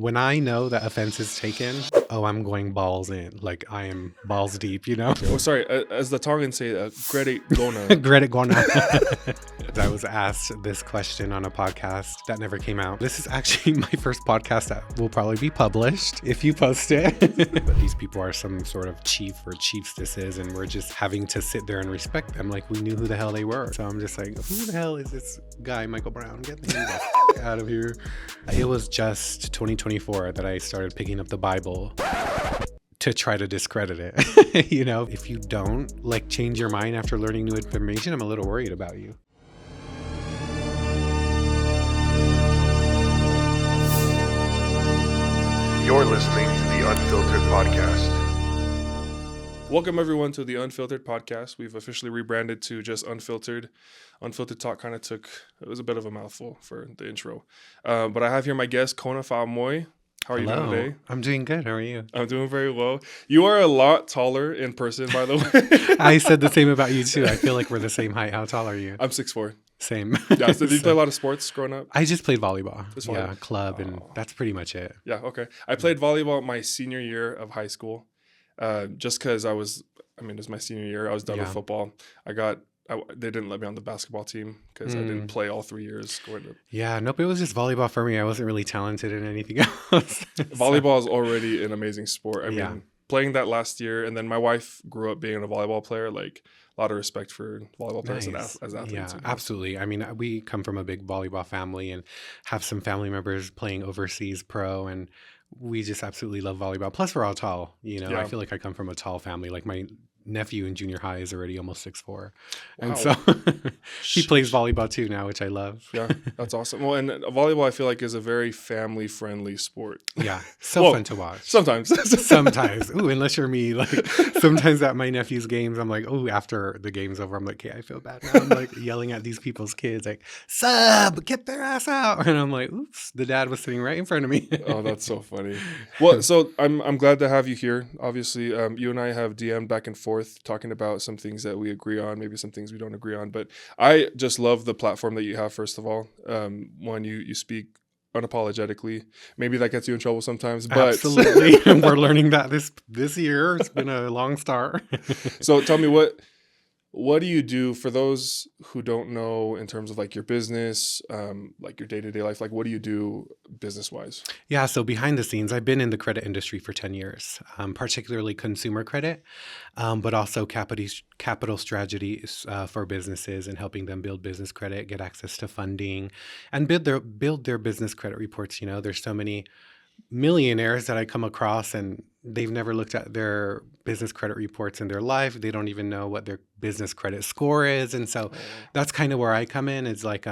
when I know that offense is taken, oh, I'm going balls in. Like I am balls deep, you know? Oh, sorry. As the Tongans say, Grete Gona. Grete Kona. I was asked this question on a podcast that never came out. This is actually my first podcast that will probably be published if you post it. But these people are some sort of chief or chiefstesses, and we're just having to sit there and respect them like we knew who the hell they were. So I'm just like, who the hell is this guy, Michael Brown? Get the f- out of here. It was just 2024 that I started picking up the Bible to try to discredit it. You know, if you don't like change your mind after learning new information, I'm a little worried about you. You're listening to the Unfiltered Podcast. Welcome, everyone, to the Unfiltered Podcast. We've officially rebranded to just Unfiltered. Unfiltered Talk kind of it was a bit of a mouthful for the intro. But I have here my guest, Kona Faamoe. How are you doing today? I'm doing good. How are you? I'm doing very well. You are a lot taller in person, by the way. I said the same about you, too. I feel like we're the same height. How tall are you? I'm 6'4". Same. Yeah, so did you play a lot of sports growing up? I just played volleyball. Just Yeah, club, and that's pretty much it. Yeah, okay. I played volleyball my senior year of high school, just because it was my senior year. I was done with football. They didn't let me on the basketball team because I didn't play all 3 years. Yeah, nope, it was just volleyball for me. I wasn't really talented in anything else. Volleyball is already an amazing sport. I mean, playing that last year, and then my wife grew up being a volleyball player, like a lot of respect for volleyball players as athletes. Yeah, absolutely. I mean, we come from a big volleyball family and have some family members playing overseas pro, and we just absolutely love volleyball. Plus, we're all tall. You know, I feel like I come from a tall family. Like my nephew in junior high is already almost 6'4", and so he plays volleyball too now, which I love. Yeah, that's awesome. Well, and volleyball I feel like is a very family friendly sport. Yeah, fun to watch. Sometimes. Ooh, unless you're me, like sometimes at my nephew's games, I'm like, oh, after the game's over, I'm like, okay, I feel bad now. I'm like yelling at these people's kids, like, sub, get their ass out, and I'm like, oops, the dad was sitting right in front of me. Oh, that's so funny. Well, so I'm glad to have you here. Obviously, you and I have DM'd back and forth talking about some things that we agree on, maybe some things we don't agree on, but I just love the platform that you have. First of all, when you speak unapologetically, maybe that gets you in trouble sometimes, but absolutely. We're learning that this year. It's been a long start. So tell me, what do you do for those who don't know in terms of like your business, like your day-to-day life? Like, what do you do business-wise? Yeah, so behind the scenes, I've been in the credit industry for 10 years, particularly consumer credit, but also capital strategies for businesses and helping them build business credit, get access to funding, and build their business credit reports. You know, there's so many millionaires that I come across, and they've never looked at their business credit reports in their life. They don't even know what their business credit score is. And so that's kind of where I come in, is like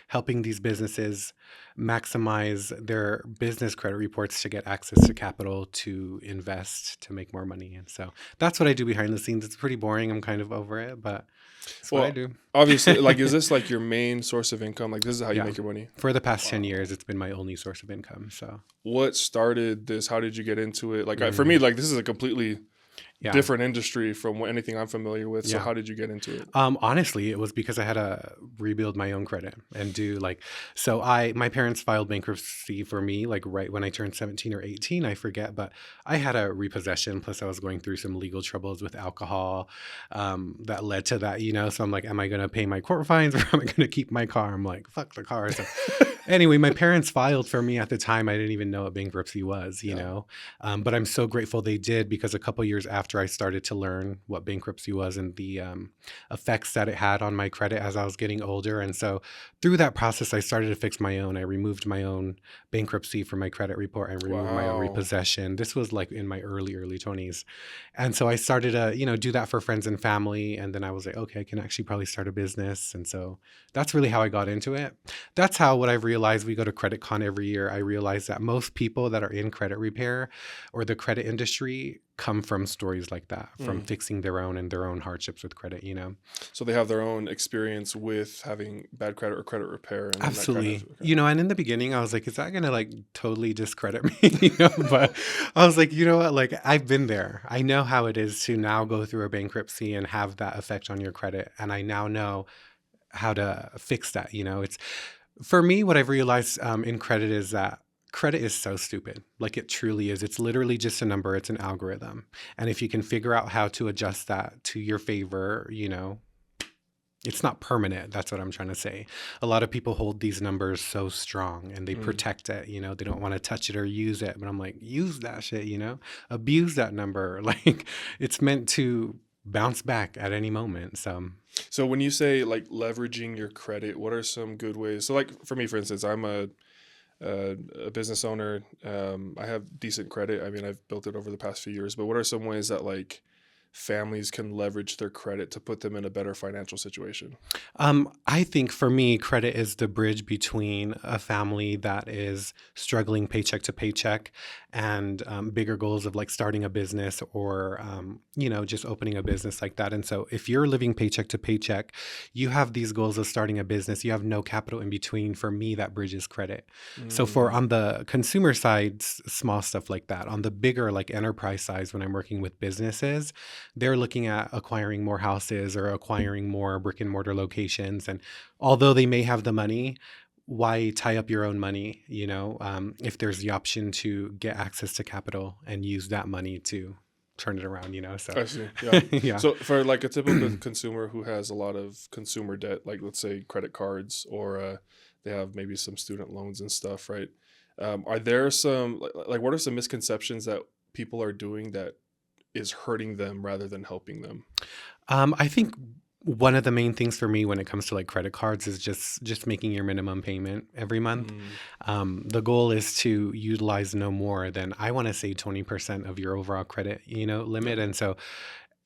helping these businesses maximize their business credit reports to get access to capital to invest, to make more money. And so that's what I do behind the scenes. It's pretty boring. I'm kind of over it, but that's what I do. Obviously, like, is this like your main source of income? Like, this is how you make your money? For the past 10 years, it's been my only source of income. So what started this? How did you get into it? Like, for me, like, this is a completely different industry from anything I'm familiar with. So how did you get into it? Honestly, it was because I had to rebuild my own credit and my parents filed bankruptcy for me, like right when I turned 17 or 18, I forget, but I had a repossession. Plus I was going through some legal troubles with alcohol that led to that, you know? So I'm like, am I going to pay my court fines or am I going to keep my car? I'm like, fuck the car. So anyway, my parents filed for me at the time. I didn't even know what bankruptcy was, you know? But I'm so grateful they did, because a couple years after I started to learn what bankruptcy was and the effects that it had on my credit as I was getting older. And so through that process, I started to fix my own. I removed my own bankruptcy from my credit report. I removed my own repossession. This was like in my early 20s. And so I started to, do that for friends and family. And then I was like, okay, I can actually probably start a business. And so that's really how I got into it. That's how what I've realized. We go to Credit Con every year. I realize that most people that are in credit repair or the credit industry come from stories like that, from fixing their own hardships with credit, you know? So they have their own experience with having bad credit or credit repair. And absolutely. And in the beginning I was like, is that going to like totally discredit me? But I was like, you know what? Like, I've been there. I know how it is to now go through a bankruptcy and have that effect on your credit. And I now know how to fix that. It's, for me, what I've realized in credit is that credit is so stupid. Like it truly is. It's literally just a number. It's an algorithm. And if you can figure out how to adjust that to your favor, it's not permanent. That's what I'm trying to say. A lot of people hold these numbers so strong and they protect it. They don't want to touch it or use it. But I'm like, use that shit, abuse that number. Like it's meant to bounce back at any moment. So when you say like leveraging your credit, what are some good ways? So like for me, for instance, I'm a business owner. I have decent credit. I mean, I've built it over the past few years, but what are some ways that like families can leverage their credit to put them in a better financial situation? I think for me, credit is the bridge between a family that is struggling paycheck to paycheck and bigger goals of like starting a business or, just opening a business like that. And so if you're living paycheck to paycheck, you have these goals of starting a business, you have no capital in between. For me, that bridges credit. So for on the consumer side, small stuff like that. On the bigger like enterprise size, when I'm working with businesses, they're looking at acquiring more houses or acquiring more brick and mortar locations. And although they may have the money, why tie up your own money, if there's the option to get access to capital and use that money to turn it around, So I see. Yeah. yeah. So for like a typical consumer who has a lot of consumer debt, like let's say credit cards or they have maybe some student loans and stuff, right? Are there some like what are some misconceptions that people are doing that is hurting them rather than helping them? I think one of the main things for me when it comes to like credit cards is just making your minimum payment every month. The goal is to utilize no more than, I want to say, 20% of your overall credit, limit. And so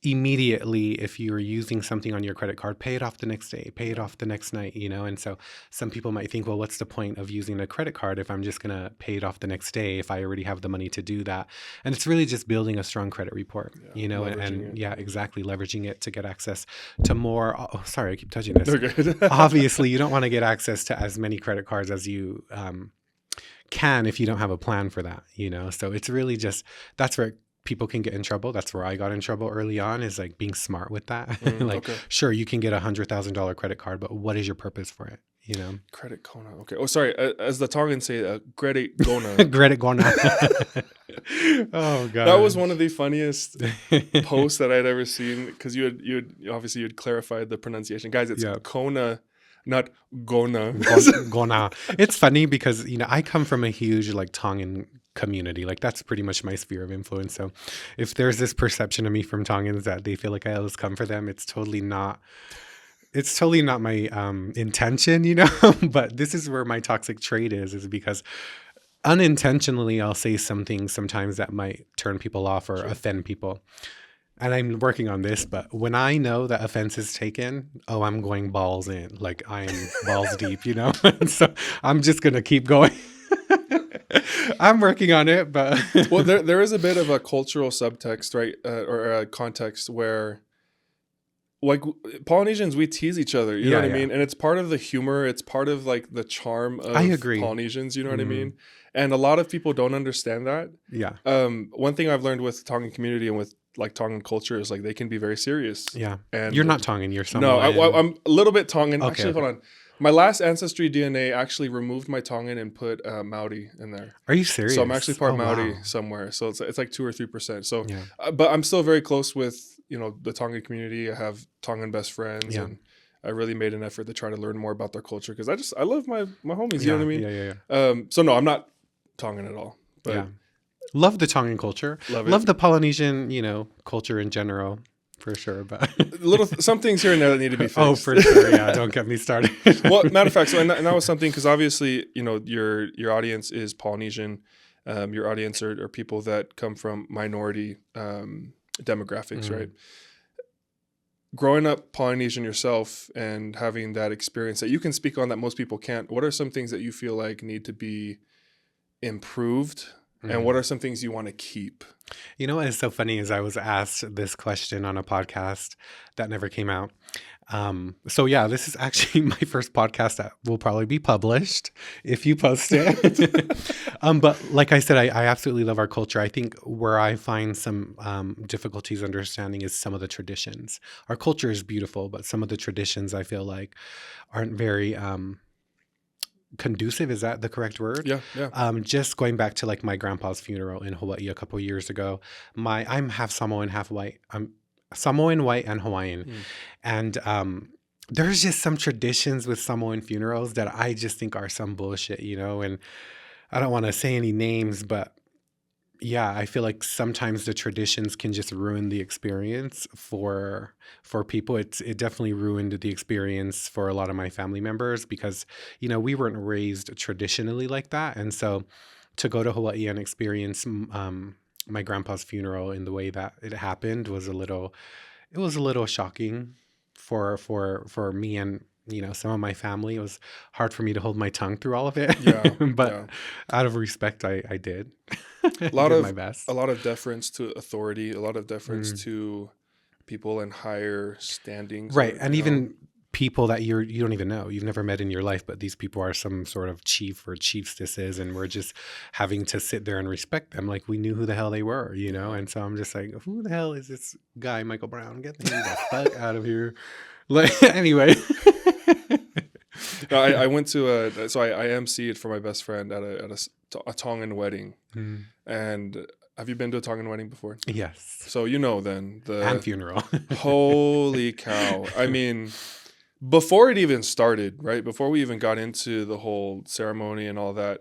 immediately, if you're using something on your credit card, pay it off the next day, pay it off the next night, And so some people might think, well, what's the point of using a credit card if I'm just going to pay it off the next day if I already have the money to do that? And it's really just building a strong credit report, and yeah, exactly. Leveraging it to get access to more. Oh, sorry, I keep touching this. Okay. Obviously, you don't want to get access to as many credit cards as you can if you don't have a plan for that, So it's really just, that's where people can get in trouble. That's where I got in trouble early on, is like being smart with that. Sure, you can get $100,000 credit card, but what is your purpose for it? Credit Kona. Okay. Oh, sorry. As the Tongans say, credit Kona. Credit Kona. Oh god, that was one of the funniest posts that I'd ever seen, because you'd clarified the pronunciation, guys. It's Kona, not Gona. Gona. It's funny because I come from a huge like Tongan community. Like that's pretty much my sphere of influence. So if there's this perception of me from Tongans that they feel like I always come for them, it's totally not my intention, but this is where my toxic trait is because unintentionally I'll say something sometimes that might turn people off or offend people. And I'm working on this, but when I know that offense is taken, I'm going balls in. Like I am balls deep, So I'm just going to keep going. I'm working on it, but well, there is a bit of a cultural subtext, right, or a context where, like, Polynesians, we tease each other. You know what I mean? And it's part of the humor. It's part of like the charm of Polynesians. You know what I mean? And a lot of people don't understand that. Yeah. One thing I've learned with the Tongan community and with like Tongan culture is like they can be very serious. Yeah. And you're not Tongan. You're Samoan. No, I'm a little bit Tongan. Okay, actually, hold on. My last ancestry DNA actually removed my Tongan and put Maori in there. Are you serious? So I'm actually part Maori somewhere. So it's like 2 or 3%. So, but I'm still very close with the Tongan community. I have Tongan best friends, and I really made an effort to try to learn more about their culture because I love my homies. You know what I mean? Yeah. So no, I'm not Tongan at all. But love the Tongan culture. Love the Polynesian culture in general. For sure, but some things here and there that need to be fixed. Oh, for sure, yeah. Don't get me started. Well, matter of fact, so and that was something because obviously, your audience is Polynesian. Your audience are people that come from minority demographics, right? Growing up Polynesian yourself and having that experience that you can speak on that most people can't. What are some things that you feel like need to be improved? And what are some things you want to keep? You know what is so funny is I was asked this question on a podcast that never came out. So yeah, this is actually my first podcast that will probably be published if you post it. But like I said, I absolutely love our culture. I think where I find some difficulties understanding is some of the traditions. Our culture is beautiful, but some of the traditions I feel like aren't very conducive. Is that the correct word? Yeah, yeah. Just going back to like my grandpa's funeral in Hawaii a couple years ago. I'm half Samoan, half white. I'm Samoan, white, and Hawaiian. Mm. And there's just some traditions with Samoan funerals that I just think are some bullshit, you know? And I don't want to say any names, but yeah, I feel like sometimes the traditions can just ruin the experience for people. It definitely ruined the experience for a lot of my family members because, you know, we weren't raised traditionally like that. And so to go to Hawaii and experience my grandpa's funeral in the way that it happened was it was a little shocking for me and, you know, some of my family. It was hard for me to hold my tongue through all of it. Yeah, But yeah. out of respect, I did. A lot Did of my best. a lot of deference to authority, a lot of deference Mm. to people in higher standings, Right. or And even people that you don't even know, you've never met in your life, but these people are some sort of chief or chiefstesses, and we're just having to sit there and respect them like we knew who the hell they were, you know? Yeah. And so I'm just like, who the hell is this guy, Michael Brown? Get me the fuck out of here. Like, anyway. No, I went to I emceed for my best friend at a Tongan wedding. Mm. And have you been to a Tongan wedding before? Yes. So you know then And funeral. holy cow. I mean, before it even started, right? Before we even got into the whole ceremony and all that,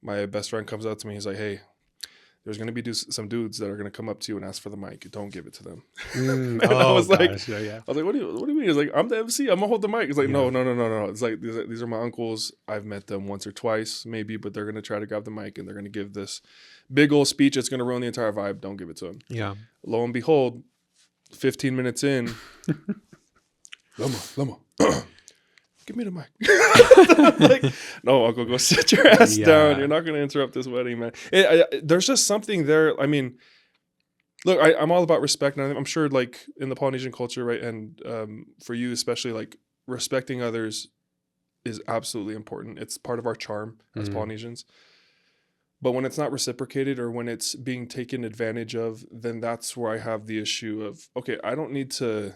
my best friend comes up to me. He's like, "Hey, there's going to be some dudes that are going to come up to you and ask for the mic. Don't give it to them." Mm. And I was like, gosh. Yeah. I was like, what do you mean? He's like, I'm the MC. I'm gonna hold the mic. He's like, Yeah. no. It's like these are my uncles. I've met them once or twice, maybe, but they're gonna try to grab the mic and they're gonna give this big old speech. It's gonna ruin the entire vibe. Don't give it to them. Yeah. Lo and behold, 15 minutes in, Lama, give me the mic. Like, no, Uncle, go sit your ass Yeah. down. You're not gonna interrupt this wedding, man. There's just something there. I mean, look, I'm all about respect, and I'm sure, like, in the Polynesian culture, right, and for you especially, like, respecting others is absolutely important. It's part of our charm as Mhm. Polynesians. But when it's not reciprocated or when it's being taken advantage of, then that's where I have the issue of, okay, I don't need to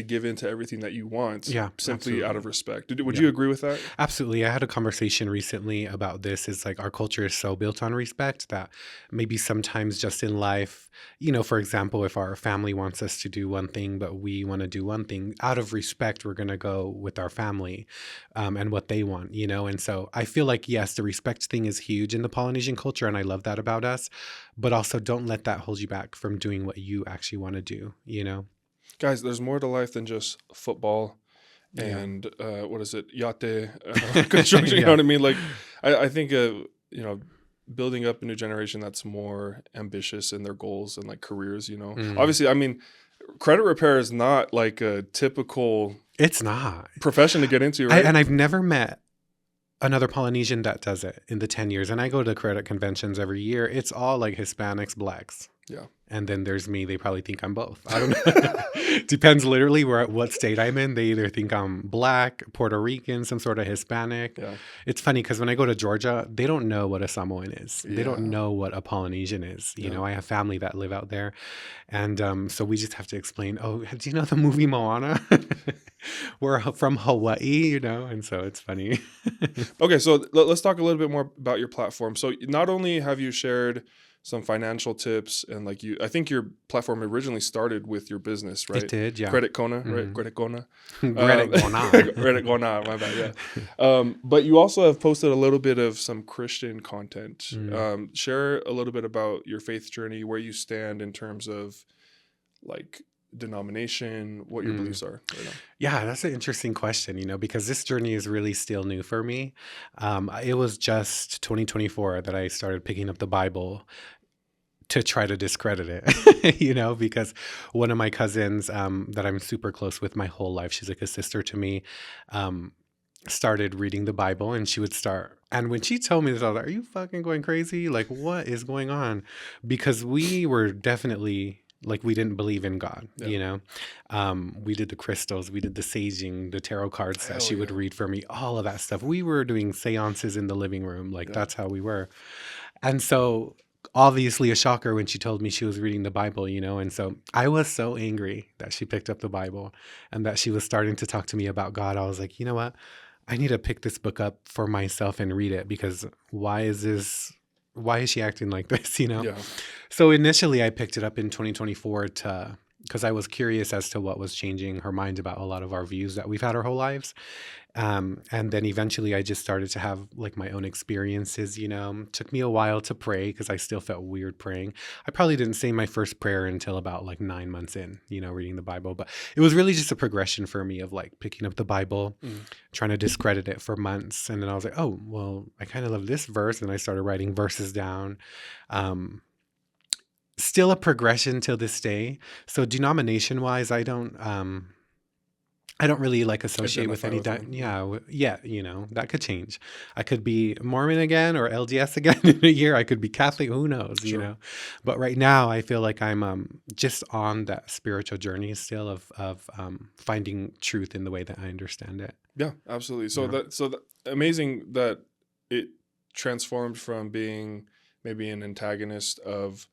give in to everything that you want. Yeah, Simply absolutely. out of respect. Would Yeah. you agree with that? Absolutely. I had a conversation recently about this. It's like our culture is so built on respect that maybe sometimes just in life, you know, for example, if our family wants us to do one thing, but we want to do one thing, out of respect, we're going to go with our family and what they want, you know? And so I feel like, yes, the respect thing is huge in the Polynesian culture, and I love that about us, but also don't let that hold you back from doing what you actually want to do, you know? Guys, there's more to life than just football Yeah. and what is it, yate construction. You know what I mean? Like, I think you know, building up a new generation that's more ambitious in their goals and like careers. You know, Mm. obviously, I mean, credit repair is not like a typical It's not. profession to get into, right? And I've never met another Polynesian that does it in the 10 years. And I go to credit conventions every year. It's all like Hispanics, blacks. Yeah. And then there's me. They probably think I'm both. I don't know. Depends literally what state I'm in. They either think I'm black, Puerto Rican, some sort of Hispanic. Yeah. It's funny because when I go to Georgia, they don't know what a Samoan is. They don't Yeah. know what a Polynesian is. You Yeah. know, I have family that live out there. And so we just have to explain, oh, do you know the movie Moana? We're from Hawaii, you know? And so it's funny. Okay, so let's talk a little bit more about your platform. So not only have you shared some financial tips and like I think your platform originally started with your business, right? It did, yeah. Credit Kona, right? Mhm. Credit Kona. Credit going on. Credit Kona, my bad, yeah. But you also have posted a little bit of some Christian content. Mm. Share a little bit about your faith journey, where you stand in terms of like denomination, what your beliefs are right now. Yeah, that's an interesting question, you know, because this journey is really still new for me. It was just 2024 that I started picking up the Bible to try to discredit it, you know, because one of my cousins that I'm super close with my whole life, she's like a sister to me, started reading the Bible, and she would start. And when she told me this, I was like, are you fucking going crazy? Like, what is going on? Because we were definitely like, we didn't believe in God, Yeah. you know? We did the crystals, we did the saging, the tarot cards that Hell she would yeah. read for me, all of that stuff. We were doing seances in the living room. Like, Yeah. that's how we were. And so, obviously, a shocker when she told me she was reading the Bible, you know? And so I was so angry that she picked up the Bible and that she was starting to talk to me about God. I was like, you know what? I need to pick this book up for myself and read it, because why is she acting like this, you know? Yeah. So initially I picked it up in 2024 because I was curious as to what was changing her mind about a lot of our views that we've had our whole lives. And then eventually I just started to have like my own experiences, you know. Took me a while to pray because I still felt weird praying. I probably didn't say my first prayer until about like 9 months in, you know, reading the Bible. But it was really just a progression for me of like picking up the Bible, trying to discredit it for months. And then I was like, oh, well, I kind of love this verse. And I started writing verses down. Still a progression till this day. So denomination wise, I don't really like associate with Identify any, with one. yeah, you know, that could change. I could be Mormon again or LDS again in a year. I could be Catholic, who knows, you Sure. know. But right now I feel like I'm just on that spiritual journey still of finding truth in the way that I understand it. Yeah, absolutely. So Yeah. that amazing that it transformed from being maybe an antagonist of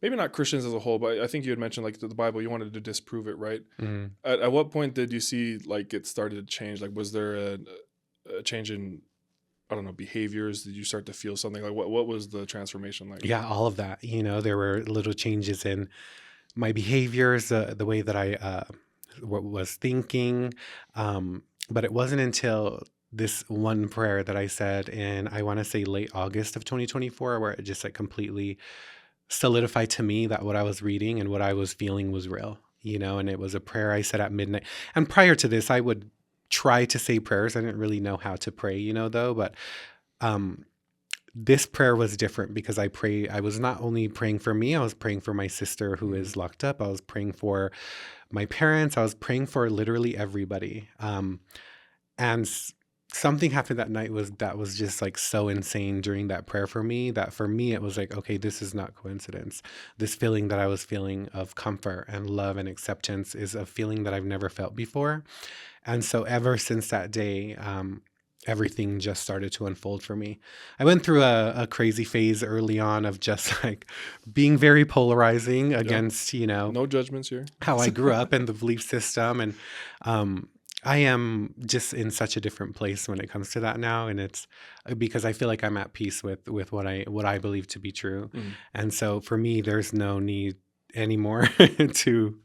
maybe not Christians as a whole, but I think you had mentioned like the Bible, you wanted to disprove it, right? Mhm. At what point did you see like it started to change? Like, was there a change in, I don't know, behaviors? Did you start to feel something? Like, what was the transformation like? Yeah, all of that. You know, there were little changes in my behaviors, the way that I was thinking. But it wasn't until this one prayer that I said in, I want to say late August of 2024, where it just like completely solidified to me that what I was reading and what I was feeling was real, you know. And it was a prayer I said at midnight. And prior to this, I would try to say prayers. I didn't really know how to pray, you know, though. But um, this prayer was different because I was not only praying for me, I was praying for my sister who is locked up. I was praying for my parents. I was praying for literally everybody. And something happened that was just like so insane during that prayer for me, that for me it was like, okay, this is not coincidence. This feeling that I was feeling of comfort and love and acceptance is a feeling that I've never felt before. And so ever since that day, everything just started to unfold for me. I went through a crazy phase early on of just like being very polarizing against, you know, No judgments here. how I grew up in the belief system. And um, I am just in such a different place when it comes to that now. And it's because I feel like I'm at peace with what I believe to be true. And so for me, there's no need anymore to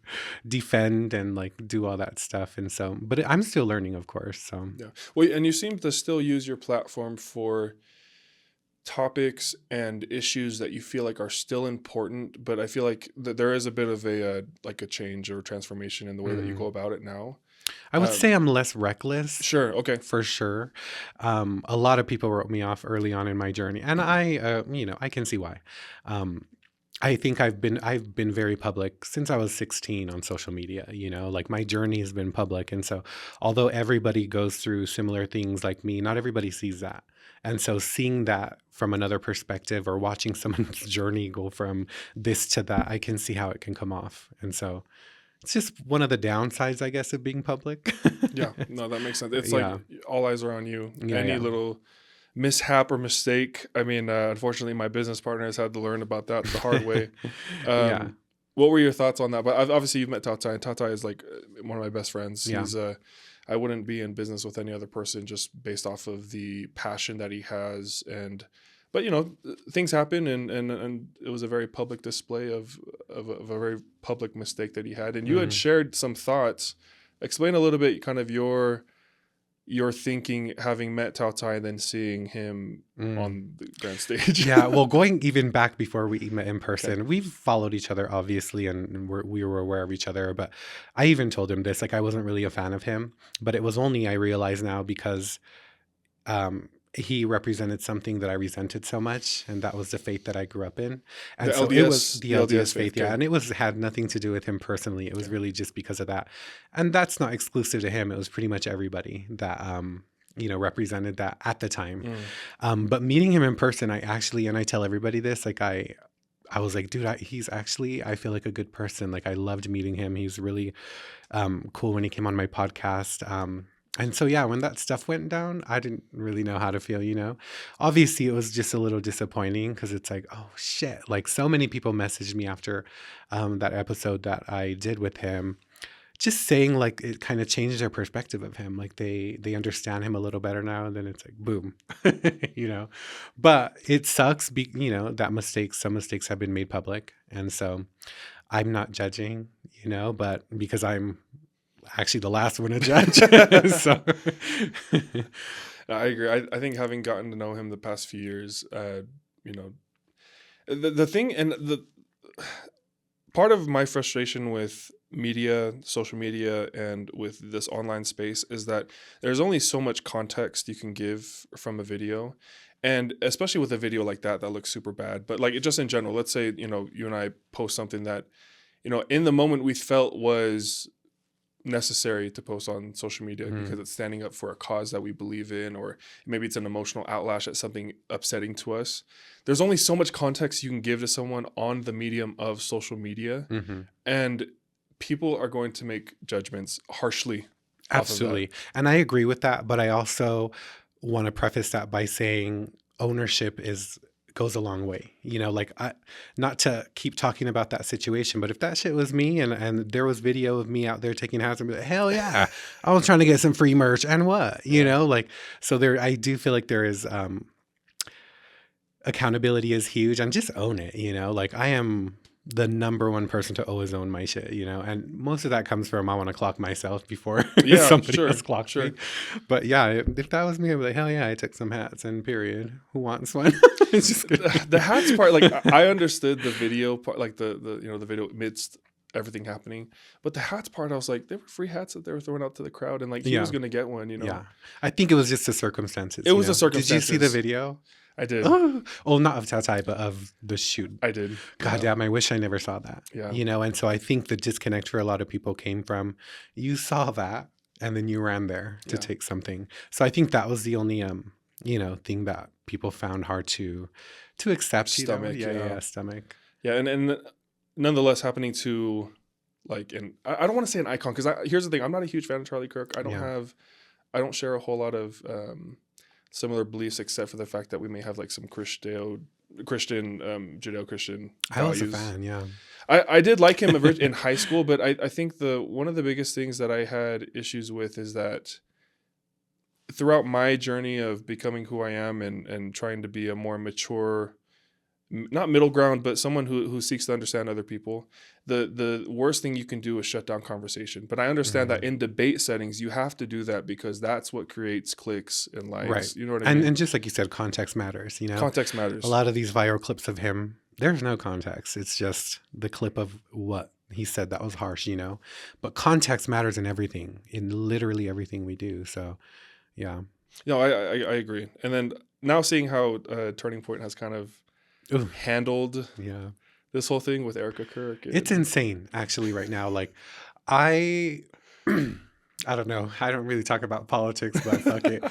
defend and like do all that stuff. And so, but I'm still learning, of course. So Yeah. Well, and you seem to still use your platform for topics and issues that you feel like are still important, but I feel like there is a bit of a like a change or transformation in the way that you go about it now. I would Um, say I'm less reckless. Sure. Okay. For sure. A lot of people wrote me off early on in my journey, and you know, I can see why. I think I've been very public since I was 16 on social media, you know, like my journey has been public. And so although everybody goes through similar things like me, not everybody sees that. And so seeing that from another perspective or watching someone's journey go from this to that, I can see how it can come off. And so it's just one of the downsides, I guess, of being public. Yeah. No, that makes sense. It's Yeah. like all eyes are on you. Yeah, Any yeah. little mishap or mistake. I mean, unfortunately, my business partner has had to learn about that the hard way. Yeah. What were your thoughts on that? But obviously, you've met Tatai, and Tatai is like one of my best friends. Yeah. He's I wouldn't be in business with any other person just based off of the passion that he has. But you know, things happen, and it was a very public display of a very public mistake that he had. And you had shared some thoughts. Explain a little bit, kind of your thinking, having met Tatai and then seeing him on the grand stage. Yeah, well, going even back before we met in person, we've followed each other, obviously, and we were aware of each other. But I even told him this, like, I wasn't really a fan of him. But it was only, I realize now, because he represented something that I resented so much, and that was the faith that I grew up in. And The so LDS it was the LDS faith, yeah. okay. And it had nothing to do with him personally. It was really just because of that. And that's not exclusive to him. It was pretty much everybody that you know, represented that at the time. But meeting him in person, I tell everybody this, like I was like, dude, he's actually, I feel like a good person. Like I loved meeting him. He's really cool when he came on my podcast. And so, yeah, when that stuff went down, I didn't really know how to feel, you know. Obviously, it was just a little disappointing because it's like, oh, shit. Like so many people messaged me after that episode that I did with him, just saying like it kind of changed their perspective of him. Like they understand him a little better now, and then it's like boom, you know. But it sucks, you know, that some mistakes have been made public, and so I'm not judging, you know, but because I'm actually the last one to judge. So I agree. I think having gotten to know him the past few years, you know, the thing and the part of my frustration with media, social media, and with this online space is that there's only so much context you can give from a video. And especially with a video like that looks super bad. But like it just in general, let's say, you know, you and I post something that, you know, in the moment we felt was necessary to post on social media because it's standing up for a cause that we believe in, or maybe it's an emotional outlash at something upsetting to us. There's only so much context you can give to someone on the medium of social media, and people are going to make judgments harshly. Absolutely. And I agree with that, but I also want to preface that by saying ownership goes a long way. You know, like not to keep talking about that situation, but if that shit was me and there was video of me out there taking hats, I'd be like, hell yeah, I was trying to get some free merch and what, you know, like, so I do feel like there is, accountability is huge, and just own it, you know, like I am the number one person to always own my shit, you know, and most of that comes from I want to clock myself before somebody else clocks me. But yeah, if that was me, I'd be like, hell yeah, I took some hats and period. Who wants one? It's just the hats part, like I understood the video part, like the you know, the video amidst everything happening, but the hats part, I was like, there were free hats that they were throwing out to the crowd, and like he was gonna get one, you know. Yeah, I think it was just the circumstances. It was the circumstances. Did you see the video? I did. Oh, not of Tatai, but of the shoot. I did. God damn, I wish I never saw that. Yeah. You know, and so I think the disconnect for a lot of people came from, you saw that and then you ran there to take something. So I think that was the only, you know, thing that people found hard to accept. Stomach. Stomach. Yeah. And nonetheless happening to like, and I don't want to say an icon, because here's the thing. I'm not a huge fan of Charlie Kirk. I don't share a whole lot of, similar beliefs, except for the fact that we may have like some Judeo-Christian values. I was a fan, yeah. I did like him in high school, but I think one of the biggest things that I had issues with is that throughout my journey of becoming who I am and trying to be a more mature, not middle ground, but someone who seeks to understand other people, the worst thing you can do is shut down conversation. But I understand that in debate settings, you have to do that because that's what creates clicks and likes. Right. You know what I mean? And just like you said, context matters, you know? Context matters. A lot of these viral clips of him, there's no context. It's just the clip of what he said that was harsh, you know? But context matters in everything, in literally everything we do. So, yeah. No, I agree. And then now seeing how Turning Point has kind of handled this whole thing with Erica Kirk. It's insane, actually, right now. Like, I don't know. I don't really talk about politics, but fuck it.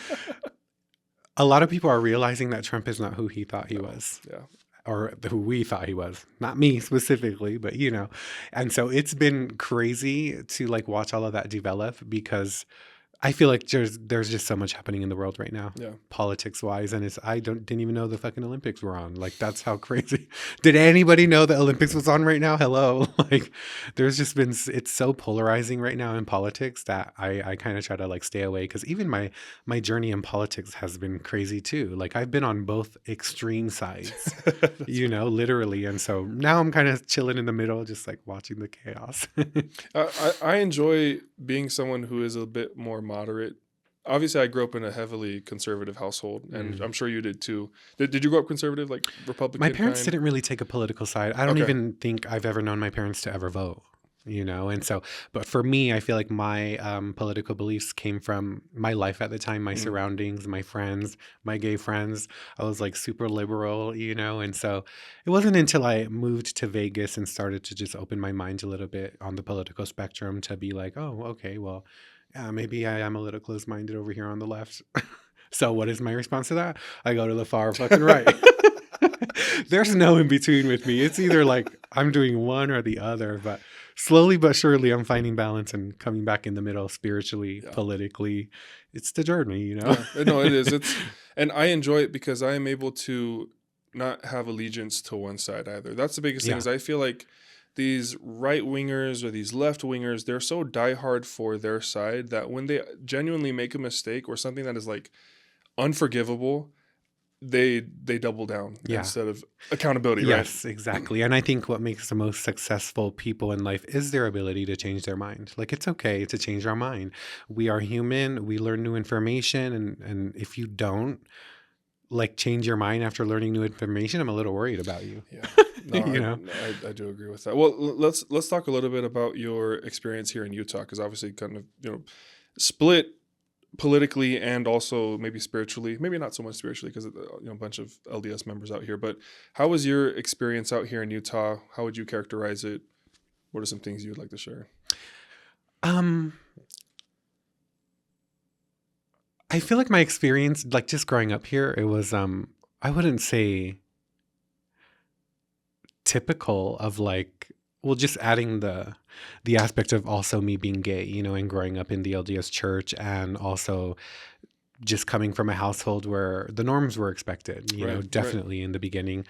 A lot of people are realizing that Trump is not who he thought he was. Yeah. Or who we thought he was. Not me specifically, but you know. And so it's been crazy to like watch all of that develop, because I feel like there's just so much happening in the world right now, politics wise, and I didn't even know the fucking Olympics were on. Like, that's how crazy. Did anybody know the Olympics was on right now? Hello, like there's just been, it's so polarizing right now in politics that I kind of try to like stay away, because even my journey in politics has been crazy too. Like I've been on both extreme sides, you know, literally, and so now I'm kind of chilling in the middle, just like watching the chaos. I enjoy being someone who is a bit more moderate. Obviously, I grew up in a heavily conservative household, and I'm sure you did too. Did you grow up conservative, like Republican? My parents didn't really take a political side. I don't even think I've ever known my parents to ever vote, you know? And so, but for me, I feel like my political beliefs came from my life at the time, my surroundings, my friends, my gay friends. I was like super liberal, you know? And so it wasn't until I moved to Vegas and started to just open my mind a little bit on the political spectrum to be like, oh, okay, well, maybe I am a little close-minded over here on the left. So what is my response to that? I go to the far fucking right. There's no in between with me. It's either like I'm doing one or the other, but slowly but surely I'm finding balance and coming back in the middle spiritually, politically. It's the journey, you know? Yeah. No, it is. And I enjoy it because I am able to not have allegiance to one side either. That's the biggest thing, is I feel like these right wingers or these left wingers, they're so diehard for their side that when they genuinely make a mistake or something that is like unforgivable, they double down Yeah. instead of accountability, right? Yes, exactly. And I think what makes the most successful people in life is their ability to change their mind. Like it's okay to change our mind. We are human. We learn new information, and if you don't like change your mind after learning new information, I'm a little worried about you. Yeah. No, You know? I do agree with that. Well, let's talk a little bit about your experience here in Utah, because obviously kind of, split politically and also maybe spiritually, maybe not so much spiritually because a bunch of LDS members out here. But how was your experience out here in Utah? How would you characterize it? What are some things you would like to share? I feel like my experience, like just growing up here, it was I wouldn't say typical of like, well, just adding the aspect of also me being gay, and growing up in the LDS church, and also just coming from a household where the norms were expected, Right. definitely in the beginning.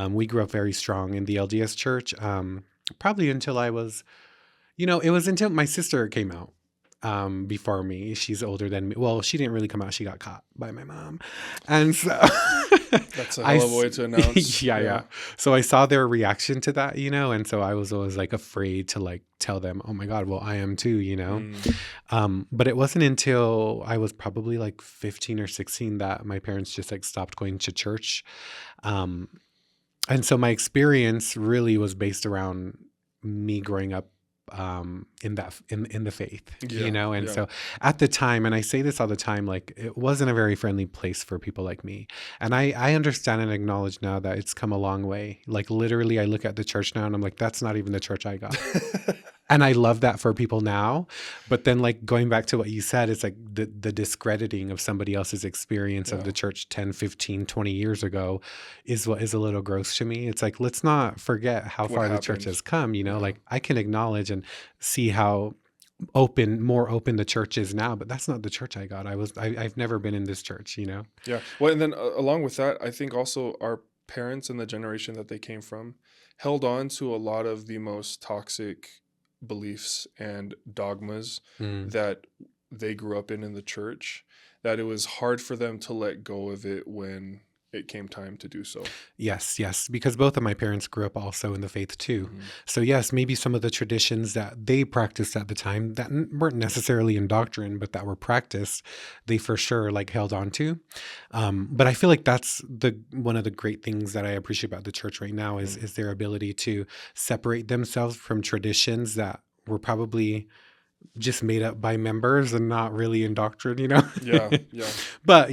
We grew up very strong in the LDS church, probably until I was, it was until my sister came out before me. She's older than me. Well, she didn't really come out. She got caught by my mom. And so That's a hell of a way to announce. yeah. So I saw their reaction to that, and so I was always like afraid to like tell them, oh my God, well, I am too, But it wasn't until I was probably like 15 or 16 that my parents just like stopped going to church. And so my experience really was based around me growing up in the faith, and so at the time, and I say this all the time, like it wasn't a very friendly place for people like me, and I understand and acknowledge now that it's come a long way. Like literally I look at the church now and I'm like, that's not even the church I got. And I love that for people now. But then like going back to what you said, it's like the discrediting of somebody else's experience of the church 10, 15, 20 years ago is what is a little gross to me. It's like, let's not forget how far the church has come, like I can acknowledge and see how more open the church is now, but that's not the church I got. I've never been in this church, Yeah. Well, and then along with that, I think also our parents and the generation that they came from held on to a lot of the most toxic beliefs and dogmas that they grew up in the church, that it was hard for them to let go of it when it came time to do so. Yes, because both of my parents grew up also in the faith too. So yes, maybe some of the traditions that they practiced at the time that weren't necessarily in doctrine, but that were practiced, they for sure like held on to. But I feel like that's one of the great things that I appreciate about the church right now is their ability to separate themselves from traditions that were probably just made up by members and not really in doctrine, Yeah. But,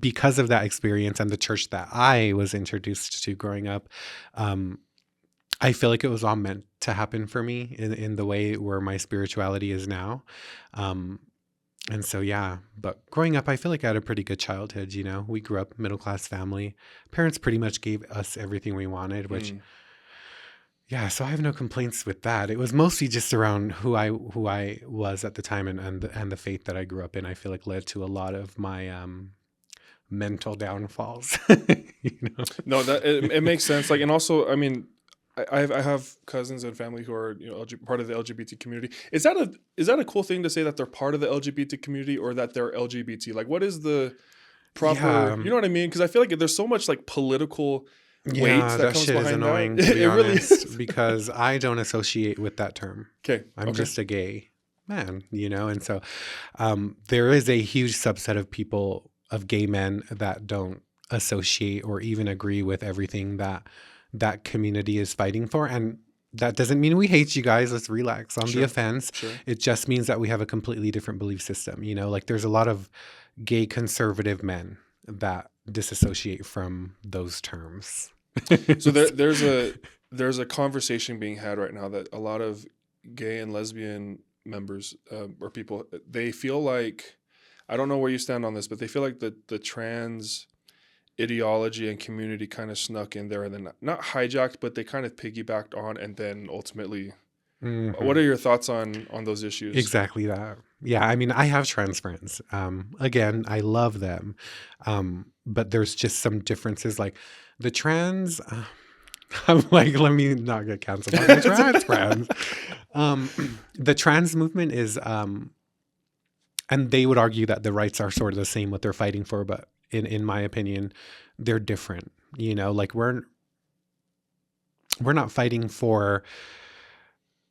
because of that experience and the church that I was introduced to growing up, I feel like it was all meant to happen for me in the way where my spirituality is now. And so, yeah, but growing up, I feel like I had a pretty good childhood. We grew up middle-class family. Parents pretty much gave us everything we wanted, which, yeah, so I have no complaints with that. It was mostly just around who I was at the time and the faith that I grew up in. I feel like led to a lot of my mental downfalls. No, that it makes sense. Like, and also, I mean, I have cousins and family who are part of the LGBT community. Is that a cool thing to say that they're part of the LGBT community or that they're LGBT? Like, what is the proper? You know what I mean? Because I feel like there's so much like political weight that comes shit behind is annoying, that. to be It really honest, is. because I don't associate with that term. Okay, I'm just a gay man, and so there is a huge subset of people, of gay men, that don't associate or even agree with everything that community is fighting for. And that doesn't mean we hate you guys. Let's relax on the offense. Sure. It just means that we have a completely different belief system. Like there's a lot of gay conservative men that disassociate from those terms. So there's a conversation being had right now that a lot of gay and lesbian members or people, they feel like, I don't know where you stand on this, but they feel like the trans ideology and community kind of snuck in there and then not hijacked, but they kind of piggybacked on and then ultimately. What are your thoughts on those issues? Exactly that. Yeah, I mean, I have trans friends. Again, I love them. But there's just some differences. Like the trans, I'm like, let me not get canceled by my trans friends. The trans movement is, and they would argue that the rights are sort of the same what they're fighting for, but in my opinion, they're different. You know, like we're not fighting for.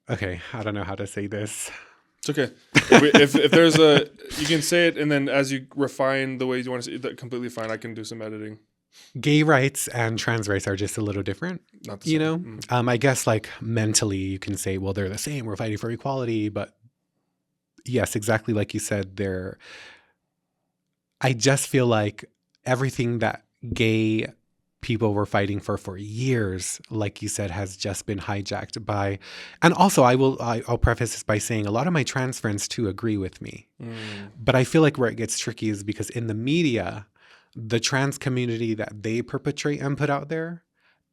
Okay, I don't know how to say this. It's okay. If there's a, you can say it, and then as you refine the ways you want to say it, that completely fine. I can do some editing. Gay rights and trans rights are just a little different, Not the you same. know. I guess like mentally you can say, well, they're the same. We're fighting for equality, but yes, exactly like you said, they're. I just feel like everything that gay people were fighting for years, like you said, has just been hijacked by. And also, I'll preface this by saying a lot of my trans friends too agree with me, but I feel like where it gets tricky is because in the media, the trans community that they perpetrate and put out there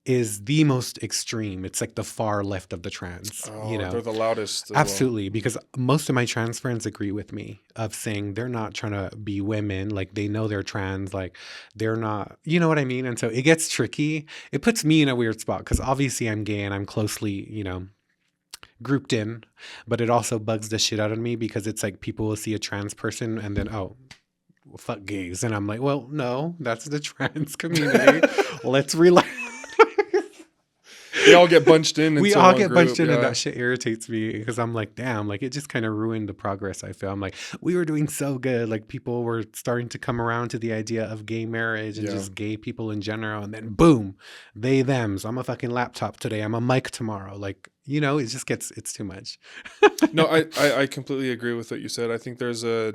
is the most extreme. It's like the far left of the trans, Oh, you know. they're the loudest. As Absolutely, because most of my trans friends agree with me of saying they're not trying to be women, like they know they're trans, like they're not, you know what I mean? And so it gets tricky. It puts me in a weird spot because obviously I'm gay and I'm closely, you know, grouped in, but it also bugs the shit out of me because it's like people will see a trans person and then, oh, well, fuck gays. And I'm like, well, no, that's the trans community. Let's relax. We all get bunched in. We into all one get group, bunched in, yeah. and that shit irritates me because I'm like, damn, like it just kind of ruined the progress. I feel I'm like, we were doing so good. Like people were starting to come around to the idea of gay marriage and Yeah. just gay people in general. And then boom, they, thems. I'm a fucking laptop today. I'm a mic tomorrow. Like, you know, it just gets, it's too much. No, I completely agree with what you said. I think there's a,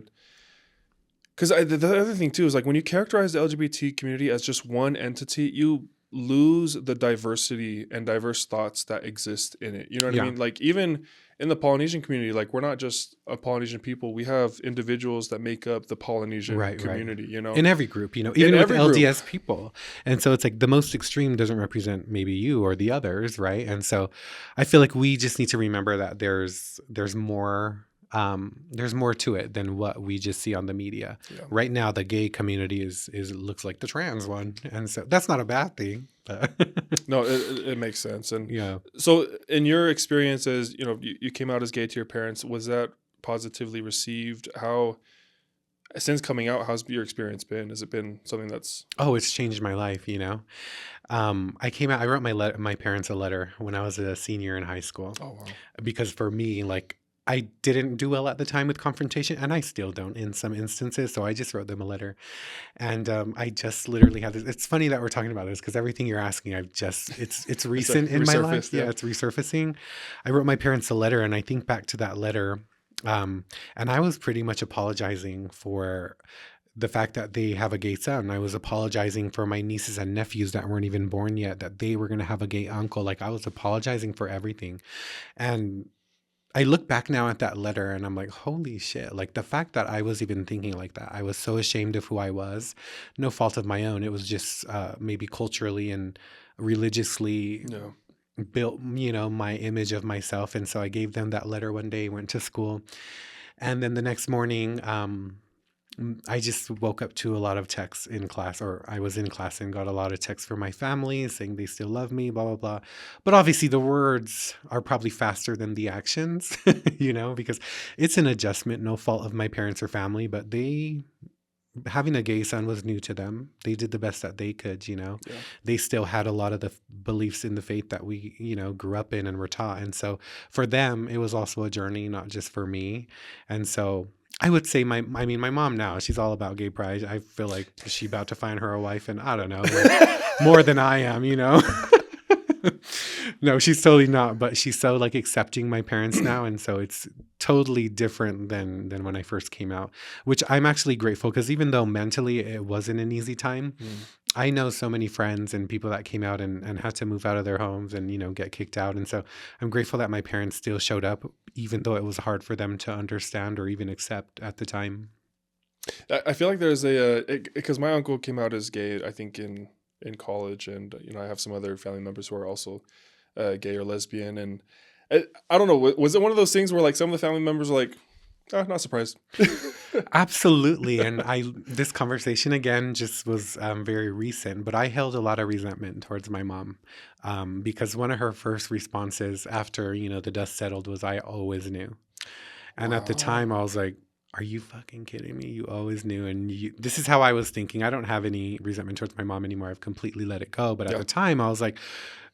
because the other thing too is like when you characterize the LGBT community as just one entity, you lose the diversity and diverse thoughts that exist in it. You know what Yeah. I mean? Like even in the Polynesian community, like we're not just a Polynesian people. We have individuals that make up the Polynesian Right. community, you know? In every group, you know, even In with every group. LDS people. And so it's like the most extreme doesn't represent maybe you or the others, right? And so I feel like we just need to remember that there's more to it than what we just see on the media. Yeah. Right now, the gay community is looks like the trans one, and so that's not a bad thing. But No, it makes sense. And yeah, so in your experiences, you know, you came out as gay to your parents. Was that positively received? How, since coming out, how's your experience been? Has it been something that's, oh, it's changed my life. You know, I came out. I wrote my parents a letter when I was a senior in high school oh, wow. because for me, like. I didn't do well at the time with confrontation, and I still don't in some instances. So I just wrote them a letter, and I just literally have this. It's funny that we're talking about this because everything you're asking, it's recent in my life. resurfaced, yeah. Yeah, it's resurfacing. I wrote my parents a letter, and I think back to that letter, and I was pretty much apologizing for the fact that they have a gay son. I was apologizing for my nieces and nephews that weren't even born yet, that they were going to have a gay uncle. Like I was apologizing for everything, and I look back now at that letter and I'm like, holy shit. Like the fact that I was even thinking like that, I was so ashamed of who I was. No fault of my own. It was just maybe culturally and religiously No. built, you know, my image of myself. And so I gave them that letter one day, went to school. And then the next morning, I just woke up to a lot of texts in class, or I was in class and got a lot of texts from my family saying they still love me, blah, blah, blah. But obviously the words are probably faster than the actions, you know, because it's an adjustment, no fault of my parents or family, but having a gay son was new to them. They did the best that they could, you know. Yeah. They still had a lot of the beliefs in the faith that we, you know, grew up in and were taught. And so for them, it was also a journey, not just for me. And so I would say my mom now, she's all about gay pride. I feel like she's about to find her a wife, and I don't know, like, more than I am, you know. No, she's totally not, but she's so like accepting my parents now, and so it's totally different than when I first came out, which I'm actually grateful because even though mentally it wasn't an easy time, I know so many friends and people that came out and had to move out of their homes and, you know, get kicked out. And so I'm grateful that my parents still showed up, even though it was hard for them to understand or even accept at the time. I feel like there's because my uncle came out as gay, I think in college, and you know I have some other family members who are also gay or lesbian, and I don't know, was it one of those things where like some of the family members were like, Not surprised. Absolutely. And this conversation again just was very recent, but I held a lot of resentment towards my mom because one of her first responses after, the dust settled was, I always knew. And at the time Wow. I was like, are you fucking kidding me? You always knew. And this is how I was thinking. I don't have any resentment towards my mom anymore. I've completely let it go. But at Yeah. the time I was like,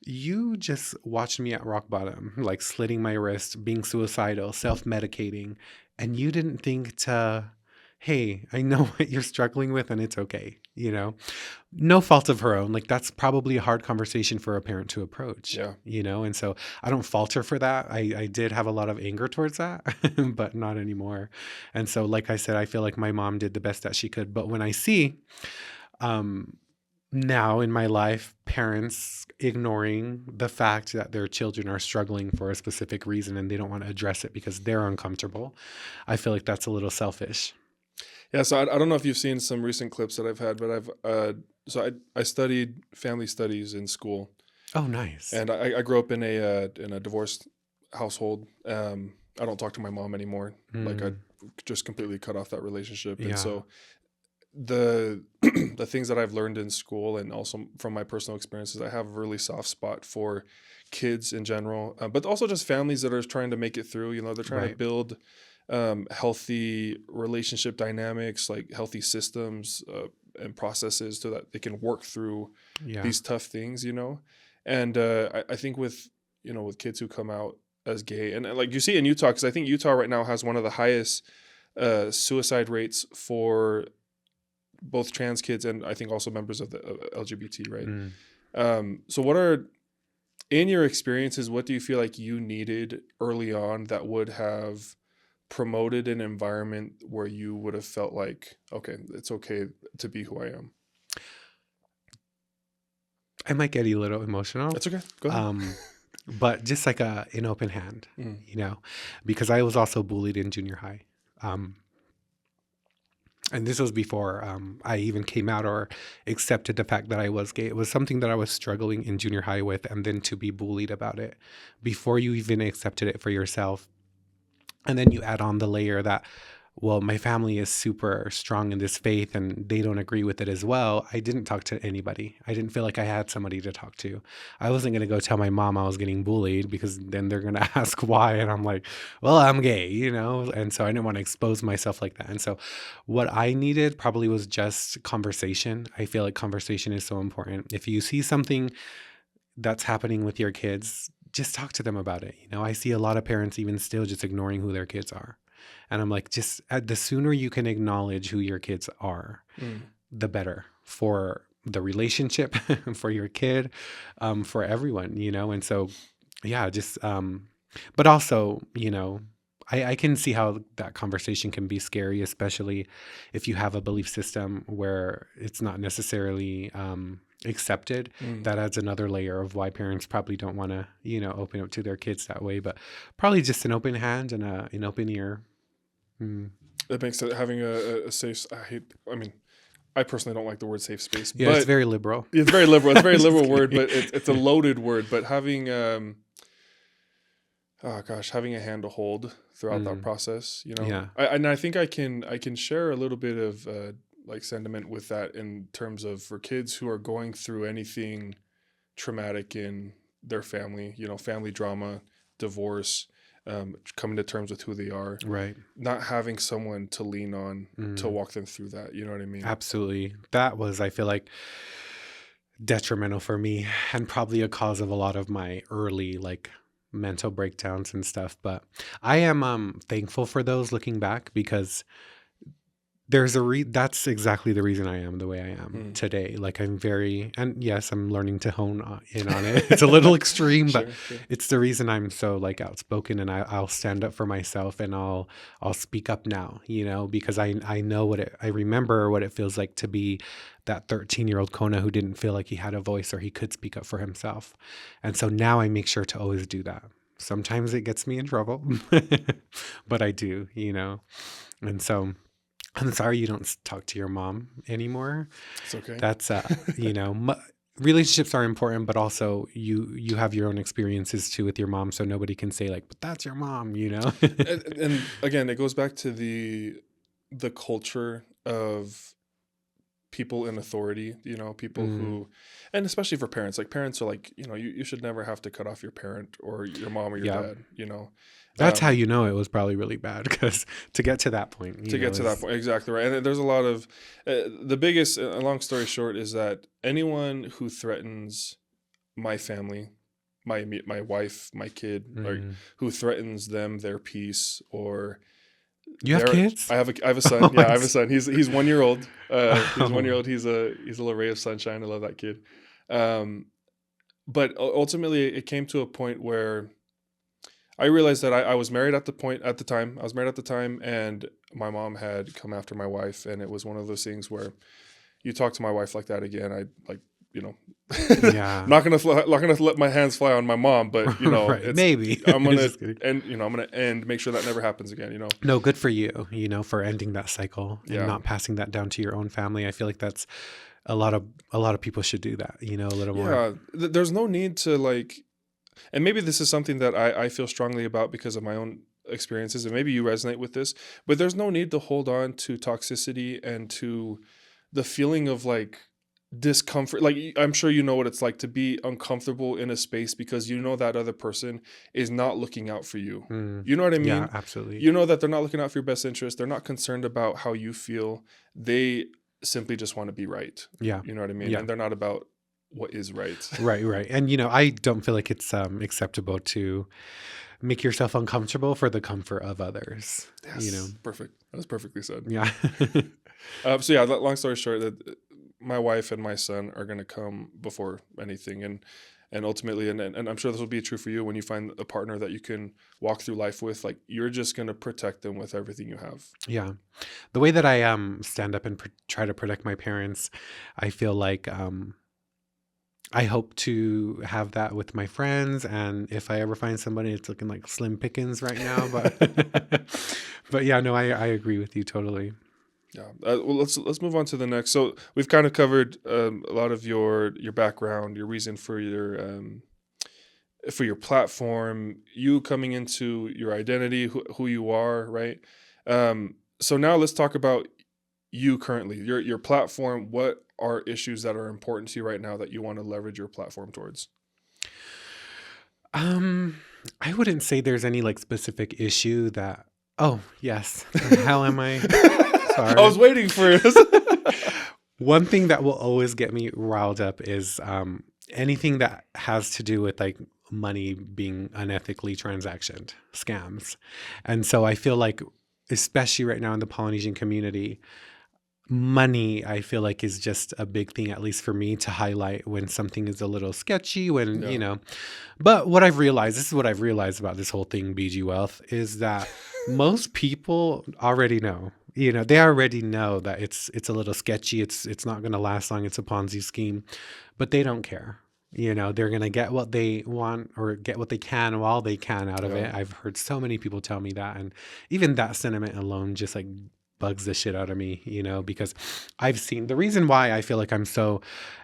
you just watched me at rock bottom, like slitting my wrist, being suicidal, self-medicating, and you didn't think to, hey, I know what you're struggling with and it's okay. No fault of her own. Like that's probably a hard conversation for a parent to approach, Yeah. and so I don't fault her for that. I did have a lot of anger towards that, but not anymore. And so, like I said, I feel like my mom did the best that she could. But when I see, um, now in my life, parents ignoring the fact that their children are struggling for a specific reason and they don't want to address it because they're uncomfortable, I feel like that's a little selfish. Yeah, so I don't know if you've seen some recent clips that I've had, but I studied family studies in school, Oh, nice. and I grew up in a divorced household. I don't talk to my mom anymore. Like I Mm, just completely cut off that relationship, and yeah, so the the things that I've learned in school and also from my personal experiences, I have a really soft spot for kids in general, but also just families that are trying to make it through. They're trying to right. build healthy relationship dynamics, like healthy systems and processes, so that they can work through Yeah, these tough things. And I think with with kids who come out as gay, and like you see in Utah, because I think Utah right now has one of the highest suicide rates for both trans kids and I think also members of the LGBT, right? mm. So what are, in your experiences, what do you feel like you needed early on that would have promoted an environment where you would have felt like, okay, it's okay to be who I am? I might get a little emotional, That's okay. Go ahead. um, but just like an open hand, Mm, because I was also bullied in junior high. Um, and this was before I even came out or accepted the fact that I was gay. It was something that I was struggling in junior high with, and then to be bullied about it before you even accepted it for yourself. And then you add on the layer that, well, my family is super strong in this faith and they don't agree with it as well. I didn't talk to anybody. I didn't feel like I had somebody to talk to. I wasn't going to go tell my mom I was getting bullied because then they're going to ask why. And I'm like, well, I'm gay. And so I didn't want to expose myself like that. And so what I needed probably was just conversation. I feel like conversation is so important. If you see something that's happening with your kids, just talk to them about it. I see a lot of parents even still just ignoring who their kids are. And I'm like, just the sooner you can acknowledge who your kids are, mm. the better for the relationship, for your kid, for everyone. And so, yeah, but also, I can see how that conversation can be scary, especially if you have a belief system where it's not necessarily accepted. Mm. That adds another layer of why parents probably don't want to, open up to their kids that way. But probably just an open hand and an open ear. Mm. That makes it having a safe. I mean, I personally don't like the word safe space, Yeah, it's but very liberal. it's very liberal. It's a very Just liberal word, kidding. but it's a loaded word. But having oh gosh, having a hand to hold throughout that Mm. process, Yeah, and I think I can share a little bit of like sentiment with that in terms of for kids who are going through anything traumatic in their family, family drama, divorce, coming to terms with who they are, right. not having someone to lean on to Mm. walk them through that. You know what I mean? Absolutely. That was, I feel like, detrimental for me and probably a cause of a lot of my early like mental breakdowns and stuff. But I am thankful for those looking back because that's exactly the reason I am the way I am Mm. today. Like and yes, I'm learning to hone in on it. It's a little extreme, but Sure. it's the reason I'm so like outspoken and I'll stand up for myself and I'll speak up now, because I know I remember what it feels like to be that 13-year-old Kona who didn't feel like he had a voice or he could speak up for himself. And so now I make sure to always do that. Sometimes it gets me in trouble, but I do. And so I'm sorry you don't talk to your mom anymore. It's okay. That's, you know, mu- relationships are important, but also you have your own experiences too with your mom, so nobody can say like, but that's your mom, you know. And again, it goes back to the culture of people in authority, people Mm, who, and especially for parents, like parents are like, you should never have to cut off your parent or your mom or your yeah, dad. that's how Um, you know it was probably really bad, because to get to that point, to get to that is point, exactly right. And there's a lot of, the biggest, long story short, is that anyone who threatens my family, my wife, my kid, or mm. who threatens them, their peace, or You have their, kids? I have a Oh, son. Yeah, I'm I have a son. He's 1 year old. He's one year oh, old. He's a little ray of sunshine. I love that kid. Um, but ultimately, it came to a point where I realized that I was married at the time. I was married at the time, and my mom had come after my wife, and it was one of those things where you talk to my wife like that again, I like, you know, yeah. not gonna let my hands fly on my mom, but Right, it's maybe. I'm gonna Just kidding. end, I'm gonna end, make sure that never happens again. No, good for you, for ending that cycle and Yeah, not passing that down to your own family. I feel like that's a lot of people should do that, a little more. yeah. There's no need to like, and maybe this is something that I feel strongly about because of my own experiences, and maybe you resonate with this, but there's no need to hold on to toxicity and to the feeling of like discomfort. Like, I'm sure you know what it's like to be uncomfortable in a space because you know that other person is not looking out for you. Mm, You know what I yeah, mean? absolutely. You know that they're not looking out for your best interest. They're not concerned about how you feel. They simply just want to be right. Yeah, You know what I mean? yeah. And they're not about what is right. Right, right. And I don't feel like it's acceptable to make yourself uncomfortable for the comfort of others. Yes, perfect. That was perfectly said. Yeah. So yeah, long story short, that my wife and my son are going to come before anything, and ultimately, and I'm sure this will be true for you when you find a partner that you can walk through life with. Like, you're just going to protect them with everything you have. Yeah. The way that I stand up and try to protect my parents, I feel like I hope to have that with my friends, and if I ever find somebody, it's looking like slim pickings right now, but but yeah, no, I agree with you totally. Yeah. Well, let's move on to the next. So we've kind of covered a lot of your background, your reason for your platform, you coming into your identity, who you are, right? So now let's talk about you currently, your platform. What are issues that are important to you right now that you want to leverage your platform towards? Um, I wouldn't say there's any like specific issue that. Oh yes, how am I? I Sorry. was waiting for it. One thing that will always get me riled up is anything that has to do with like money being unethically transactioned, scams. And so I feel like, especially right now in the Polynesian community, money, I feel like, is just a big thing, at least for me, to highlight when something is a little sketchy, Yeah. But what I've realized, this is what I've realized about this whole thing, BG Wealth, is that most people already know. They already know that it's a little sketchy. It's not going to last long. It's a Ponzi scheme, but they don't care. They're going to get what they want or get what they can while they can out of Yeah. it. I've heard so many people tell me that, and even that sentiment alone just like bugs the shit out of me, because I've seen the reason why I feel like I'm so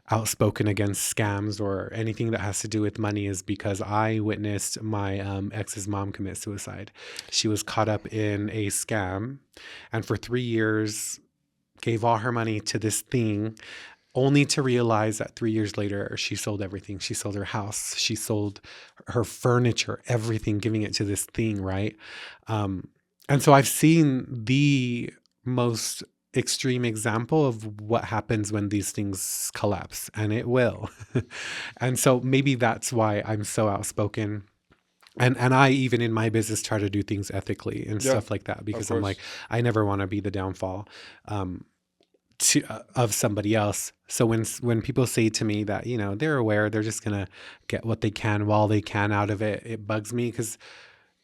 outspoken against scams or anything that has to do with money is because I witnessed my ex's mom commit suicide. She was caught up in a scam, and for 3 years gave all her money to this thing, only to realize that 3 years later she sold everything. She sold her house, she sold her furniture, everything, giving it to this thing, right? And so I've seen the most extreme example of what happens when these things collapse, and it will. And so maybe that's why I'm so outspoken. And I, even in my business, try to do things ethically and Yeah. stuff like that, Of because I'm like, course. I never want to be the downfall of somebody else. So when people say to me that they're aware, they're just gonna get what they can while they can out of it, it bugs me, because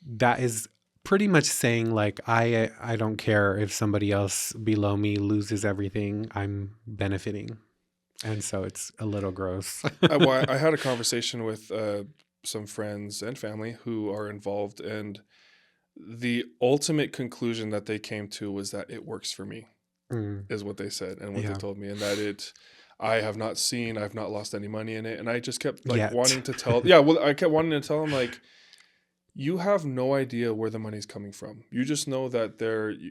that is pretty much saying like, I don't care if somebody else below me loses everything, I'm benefiting. And so it's a little gross. I had a conversation with some friends and family who are involved, and the ultimate conclusion that they came to was that it works for me, Mm, is what they said and what they yeah. told me, and that I have not seen, I've not lost any money in it. And I just kept like Yet. wanting to tell, yeah, well, I kept wanting to tell him like, you have no idea where the money's coming from. You just know that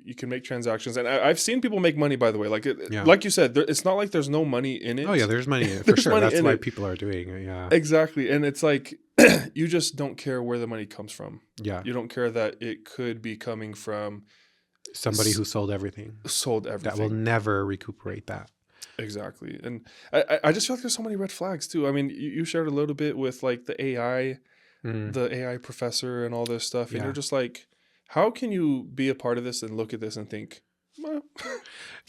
you can make transactions. And I've seen people make money, by the way. Like Yeah. like you said, it's not like there's no money in it. Oh yeah, there's money in it for There's sure. money That's in why it. people are doing it. Yeah. Exactly. And it's like, you just don't care where the money comes from. Yeah. You don't care that it could be coming from Somebody who sold everything. sold everything. That will never recuperate that. Exactly. And I just feel like there's so many red flags too. I mean, you shared a little bit with like the AI, the AI professor and all this stuff. And Yeah. you're just like, how can you be a part of this and look at this and think, well,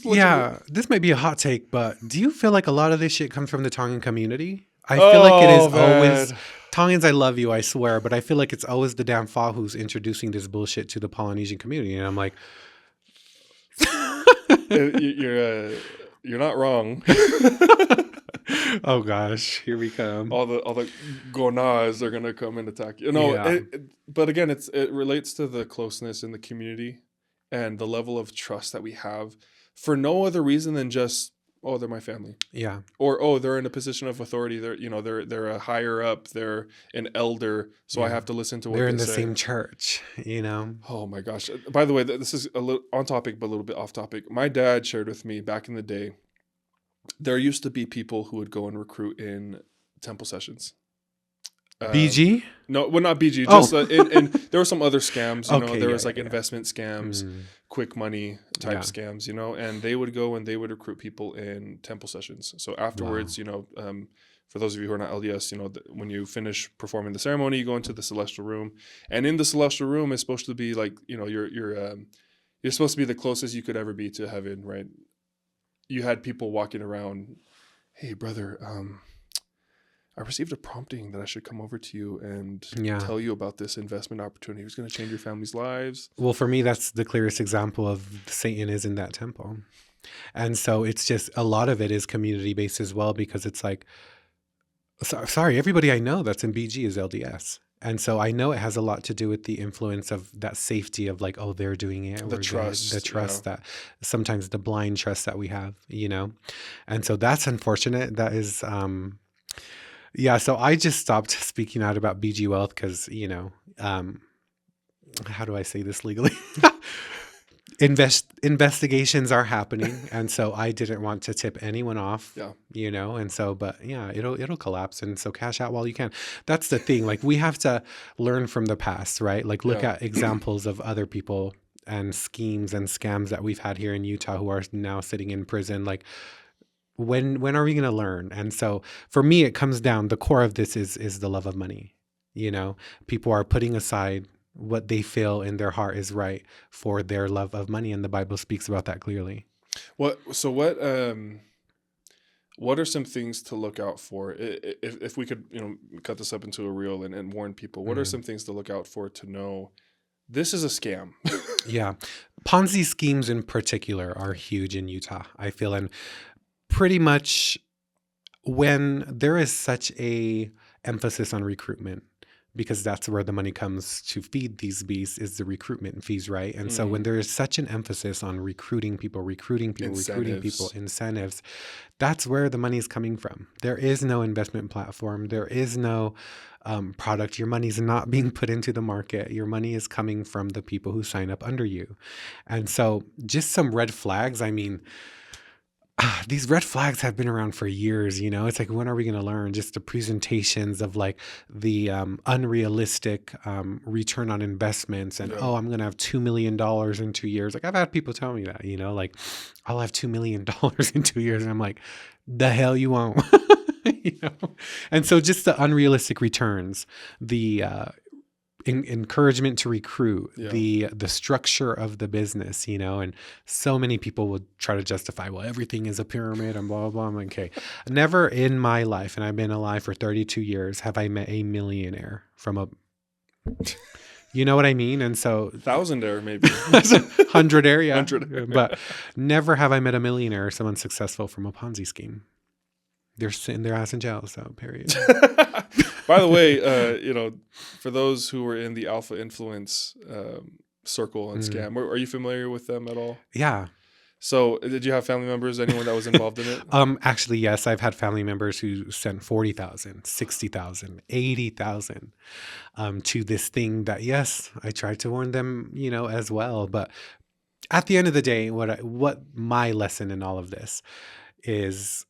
Yeah, this might be a hot take, but do you feel like a lot of this shit comes from the Tongan community? I feel like it is always Tongans. I love you, I swear, but I feel like it's always the damn Fa who's introducing this bullshit to the Polynesian community, and I'm like, you're not wrong. oh gosh, here we come. all the gonas are gonna come and attack you. No, Yeah. But again, it relates to the closeness in the community and the level of trust that we have for no other reason than just, oh, they're my family, Yeah, or oh, they're in a position of authority. They're a higher up. They're an elder, so I Yeah. have to listen to what they're in they the say. same church, you know. Oh my gosh! By the way, this is a little on topic, but a little bit off topic. My dad shared with me back in the day. There used to be people who would go and recruit in temple sessions. BG? No, well, not BG. Oh. Just and there were some other scams. You know, Okay, there yeah, was like yeah. investment scams, Mm. quick money type Yeah. scams. You know, and they would go and they would recruit people in temple sessions. So afterwards, you know, for those of you who are not LDS, you know, when you finish performing the ceremony, you go into the celestial room, and in the celestial room is supposed to be like, you know, you're supposed to be the closest you could ever be to heaven, right? You had people walking around, hey brother, I received a prompting that I should come over to you and Yeah. tell you about this investment opportunity. It's going to change your family's lives. Well, for me, that's the clearest example of Satan is in that temple. And so it's just a lot of it is community based as well, because it's like, sorry, everybody I know that's in BG is LDS. And so I know it has a lot to do with the influence of that safety of like, oh, they're doing it. The we're trust, the trust that sometimes the blind trust that we have, you know? And so that's unfortunate. That is, yeah. So I just stopped speaking out about BG wealth because, you know, how do I say this legally? Investigations are happening, and so I didn't want to tip anyone off. Yeah. You know, and so, but yeah, it'll collapse, and so cash out while you can. That's the thing. Like we have to learn from the past, right? Like look Yeah. at examples of other people and schemes and scams that we've had here in Utah who are now sitting in prison. Like when are we going to learn? And so for me, it comes down. The core of this is the love of money. You know, people are putting aside what they feel in their heart is right for their love of money, and the Bible speaks about that clearly. What are some things to look out for? If we could, you know, cut this up into a reel and warn people, what are some things to look out for to know this is a scam? Yeah. Ponzi schemes in particular are huge in Utah, I feel. And pretty much when there is such a emphasis on recruitment, because that's where the money comes to feed these beasts, is the recruitment fees, right? And so when there is such an emphasis on recruiting people, incentives, that's where the money is coming from. There is no investment platform. There is no product. Your money is not being put into the market. Your money is coming from the people who sign up under you. And so just some red flags. I mean, these red flags have been around for years, you know. It's like, when are we going to learn? Just the presentations of like the unrealistic return on investments, and oh, I'm going to have $2 million in 2 years. Like I've had people tell me that, you know, like I'll have $2 million in 2 years, and I'm like, the hell you won't, you know. And so just the unrealistic returns, the encouragement to recruit, the structure of the business, you know, and so many people would try to justify, well, everything is a pyramid and blah, blah, blah. I'm like, okay, never in my life, and I've been alive for 32 years, have I met a millionaire from a, you know what I mean? And so Thousandaire, maybe. hundredaire, yeah. Hundredaire. But never have I met a millionaire or someone successful from a Ponzi scheme. They're sitting their ass in jail, so period. By the way, you know, for those who were in the Alpha Influence circle and scam, are you familiar with them at all? Yeah. So did you have family members, anyone that was involved in it? Actually, yes, I've had family members who sent 40,000, 60,000, 80,000 to this thing that, yes, I tried to warn them, as well. But at the end of the day, what my lesson in all of this is,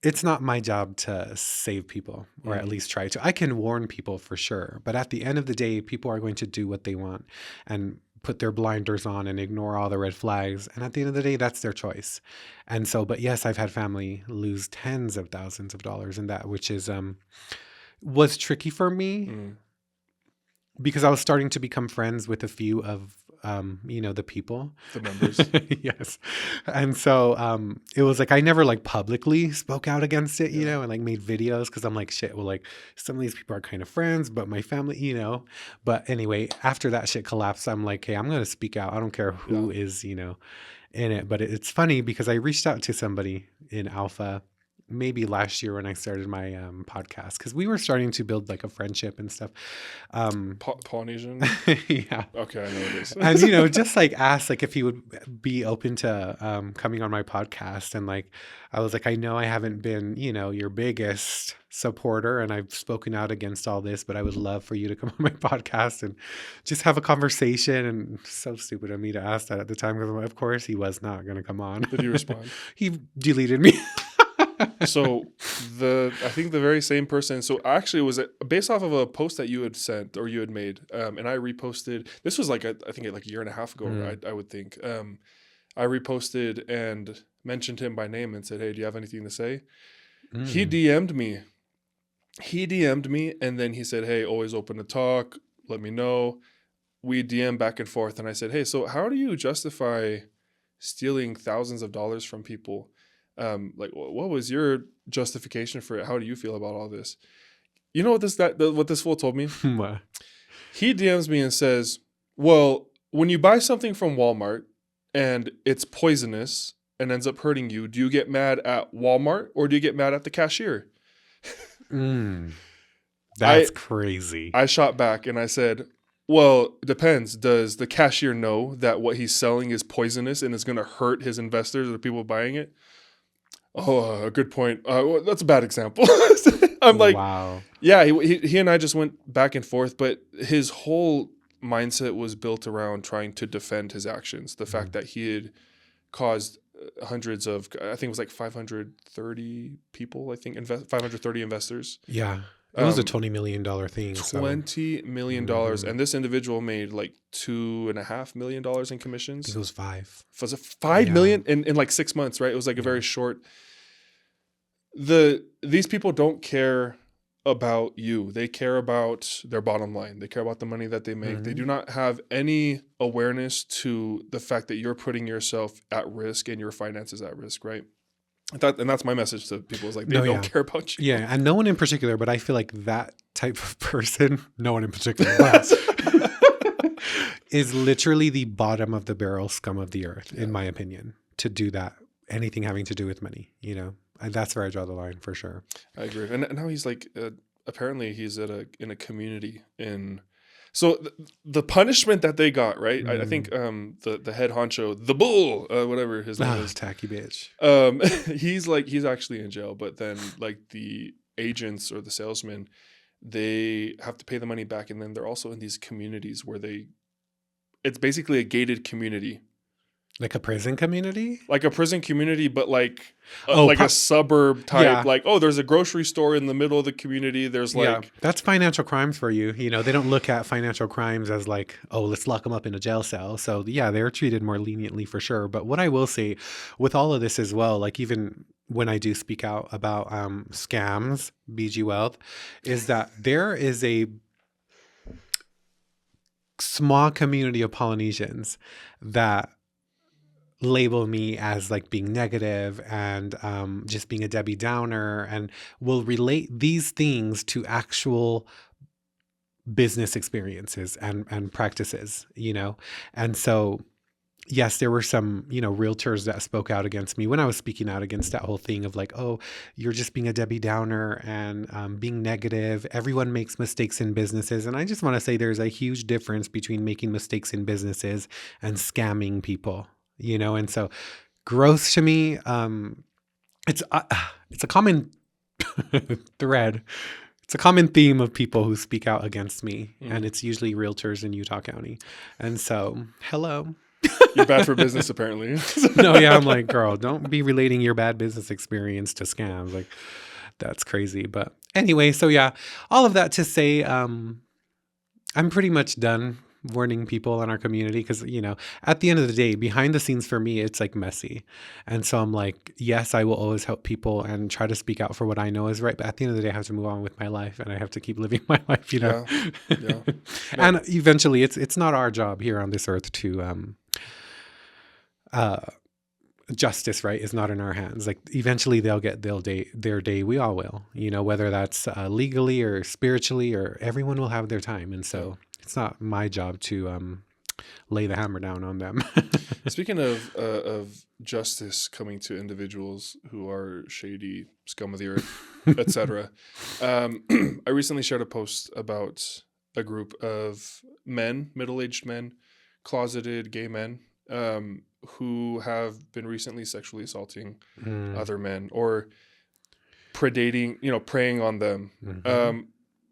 it's not my job to save people, or at least try to. I can warn people for sure, but at the end of the day, people are going to do what they want and put their blinders on and ignore all the red flags. And at the end of the day, that's their choice. And so, but yes, I've had family lose tens of thousands of dollars in that, which is was tricky for me because I was starting to become friends with a few of the people, The members. yes. And so it was like I never like publicly spoke out against it, and like made videos because I'm like, shit, well, like some of these people are kind of friends, but my family, But anyway, after that shit collapsed, I'm like, hey, I'm gonna speak out. I don't care who is, in it. But it's funny because I reached out to somebody in Alpha maybe last year when I started my podcast, because we were starting to build like a friendship and stuff. Polynesian? Yeah. Okay, I know it is. And just like asked like if he would be open to coming on my podcast. And like I was like, I know I haven't been your biggest supporter, and I've spoken out against all this, but I would love for you to come on my podcast and just have a conversation. And so stupid of me to ask that at the time, because of course he was not going to come on. Did he respond? He deleted me. So I think the very same person. So actually, it was based off of a post that you had sent or you had made, and I reposted. This was like I think like a year and a half ago. I would think. I reposted and mentioned him by name and said, "Hey, do you have anything to say?" He DM'd me. And then he said, "Hey, always open to talk. Let me know." We DM back and forth, and I said, "Hey, so how do you justify stealing thousands of dollars from people? Like, what was your justification for it? How do you feel about all this?" You know what this fool told me? What? He DMs me and says, "Well, when you buy something from Walmart and it's poisonous and ends up hurting you, do you get mad at Walmart or do you get mad at the cashier?" That's crazy. I shot back and I said, "Well, it depends. Does the cashier know that what he's selling is poisonous and is going to hurt his investors or the people buying it?" "Oh, good point. Well, that's a bad example." I'm like, wow. Yeah, he and I just went back and forth, but his whole mindset was built around trying to defend his actions. The fact that he had caused hundreds of, I think it was like 530 people, 530 investors. Yeah. It was a $20 million thing. $20 million. And this individual made like $2.5 million in commissions. I think it was 5. Was it 5 million in like 6 months, right? It was like a very short. These people don't care about you. They care about their bottom line. They care about the money that they make. They do not have any awareness to the fact that you're putting yourself at risk and your finances at risk, right? And that's my message to people, is like, they don't care about you. Yeah, and no one in particular, but I feel like that type of person, no one in particular, but is literally the bottom of the barrel scum of the earth, in my opinion, to do that. Anything having to do with money, And that's where I draw the line for sure. I agree. And now he's like, apparently he's in a community in. So the punishment that they got, right? I think the head honcho, the bull, whatever his name is, tacky bitch. He's actually in jail. But then like the agents or the salesmen, they have to pay the money back, and then they're also in these communities where it's basically a gated community. Like a prison community? Like a prison community, but like a suburb type. Yeah. Like, there's a grocery store in the middle of the community. There's like... That's financial crimes for you. They don't look at financial crimes as like, let's lock them up in a jail cell. So yeah, they're treated more leniently for sure. But what I will say with all of this as well, like even when I do speak out about scams, BG Wealth, is that there is a small community of Polynesians that label me as like being negative and just being a Debbie Downer, and will relate these things to actual business experiences and practices, And so, yes, there were some, realtors that spoke out against me when I was speaking out against that whole thing of like, you're just being a Debbie Downer and being negative. Everyone makes mistakes in businesses. And I just want to say there's a huge difference between making mistakes in businesses and scamming people. And so growth to me, it's a common thread. It's a common theme of people who speak out against me, and it's usually realtors in Utah County. And so, hello. You're bad for business, apparently. No, yeah, I'm like, girl, don't be relating your bad business experience to scams. Like, that's crazy. But anyway, so yeah, all of that to say, I'm pretty much done warning people in our community because, at the end of the day, behind the scenes for me, it's like messy. And so I'm like, yes, I will always help people and try to speak out for what I know is right. But at the end of the day, I have to move on with my life and I have to keep living my life, Yeah. And eventually it's not our job here on this earth to, justice, right, is not in our hands. Like eventually they'll get their day. We all will, whether that's legally or spiritually, or everyone will have their time. And so it's not my job to lay the hammer down on them. Speaking of justice coming to individuals who are shady, scum of the earth, etc. I recently shared a post about a group of men, middle-aged men, closeted gay men, who have been recently sexually assaulting other men or predating, preying on them.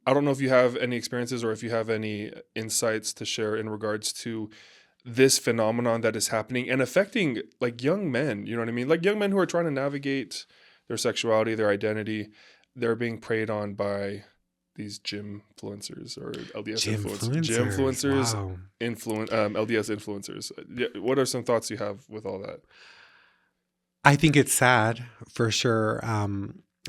I don't know if you have any experiences or if you have any insights to share in regards to this phenomenon that is happening and affecting like young men, you know what I mean? Like young men who are trying to navigate their sexuality, their identity. They're being preyed on by these gym influencers or LDS influencers, Wow. LDS influencers. What are some thoughts you have with all that? I think it's sad for sure.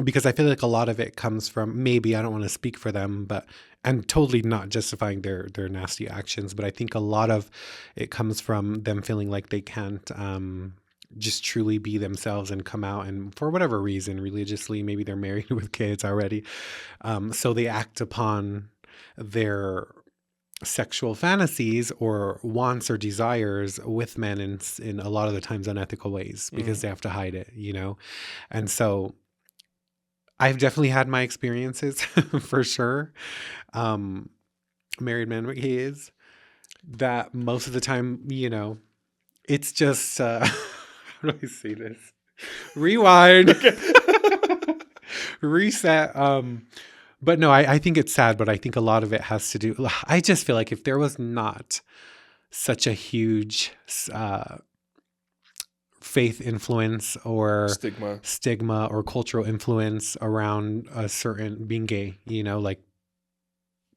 Because I feel like a lot of it comes from, maybe I don't want to speak for them, but and totally not justifying their nasty actions, but I think a lot of it comes from them feeling like they can't just truly be themselves and come out, and for whatever reason, religiously, maybe they're married with kids already, so they act upon their sexual fantasies or wants or desires with men in a lot of the times unethical ways because they have to hide it, and so I've definitely had my experiences for sure. Married men with kids that most of the time, it's just, how do I say this? Rewind, reset. But no, I think it's sad, but I think a lot of it has to do, I just feel like if there was not such a huge, faith influence or stigma or cultural influence around a certain being gay, like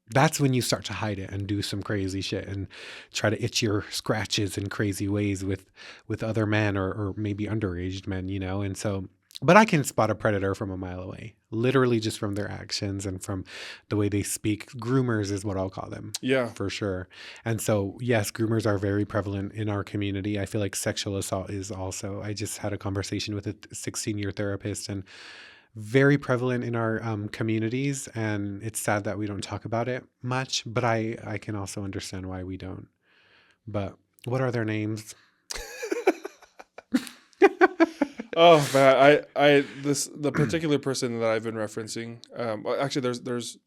that's when you start to hide it and do some crazy shit and try to itch your scratches in crazy ways with other men or maybe underage men, and so, but I can spot a predator from a mile away, literally just from their actions and from the way they speak. Groomers is what I'll call them. Yeah, for sure. And so, yes, groomers are very prevalent in our community. I feel like sexual assault is also. I just had a conversation with a 16-year therapist, and very prevalent in our communities. And it's sad that we don't talk about it much, but I can also understand why we don't. But what are their names? Oh man, the particular person that I've been referencing. Actually, there's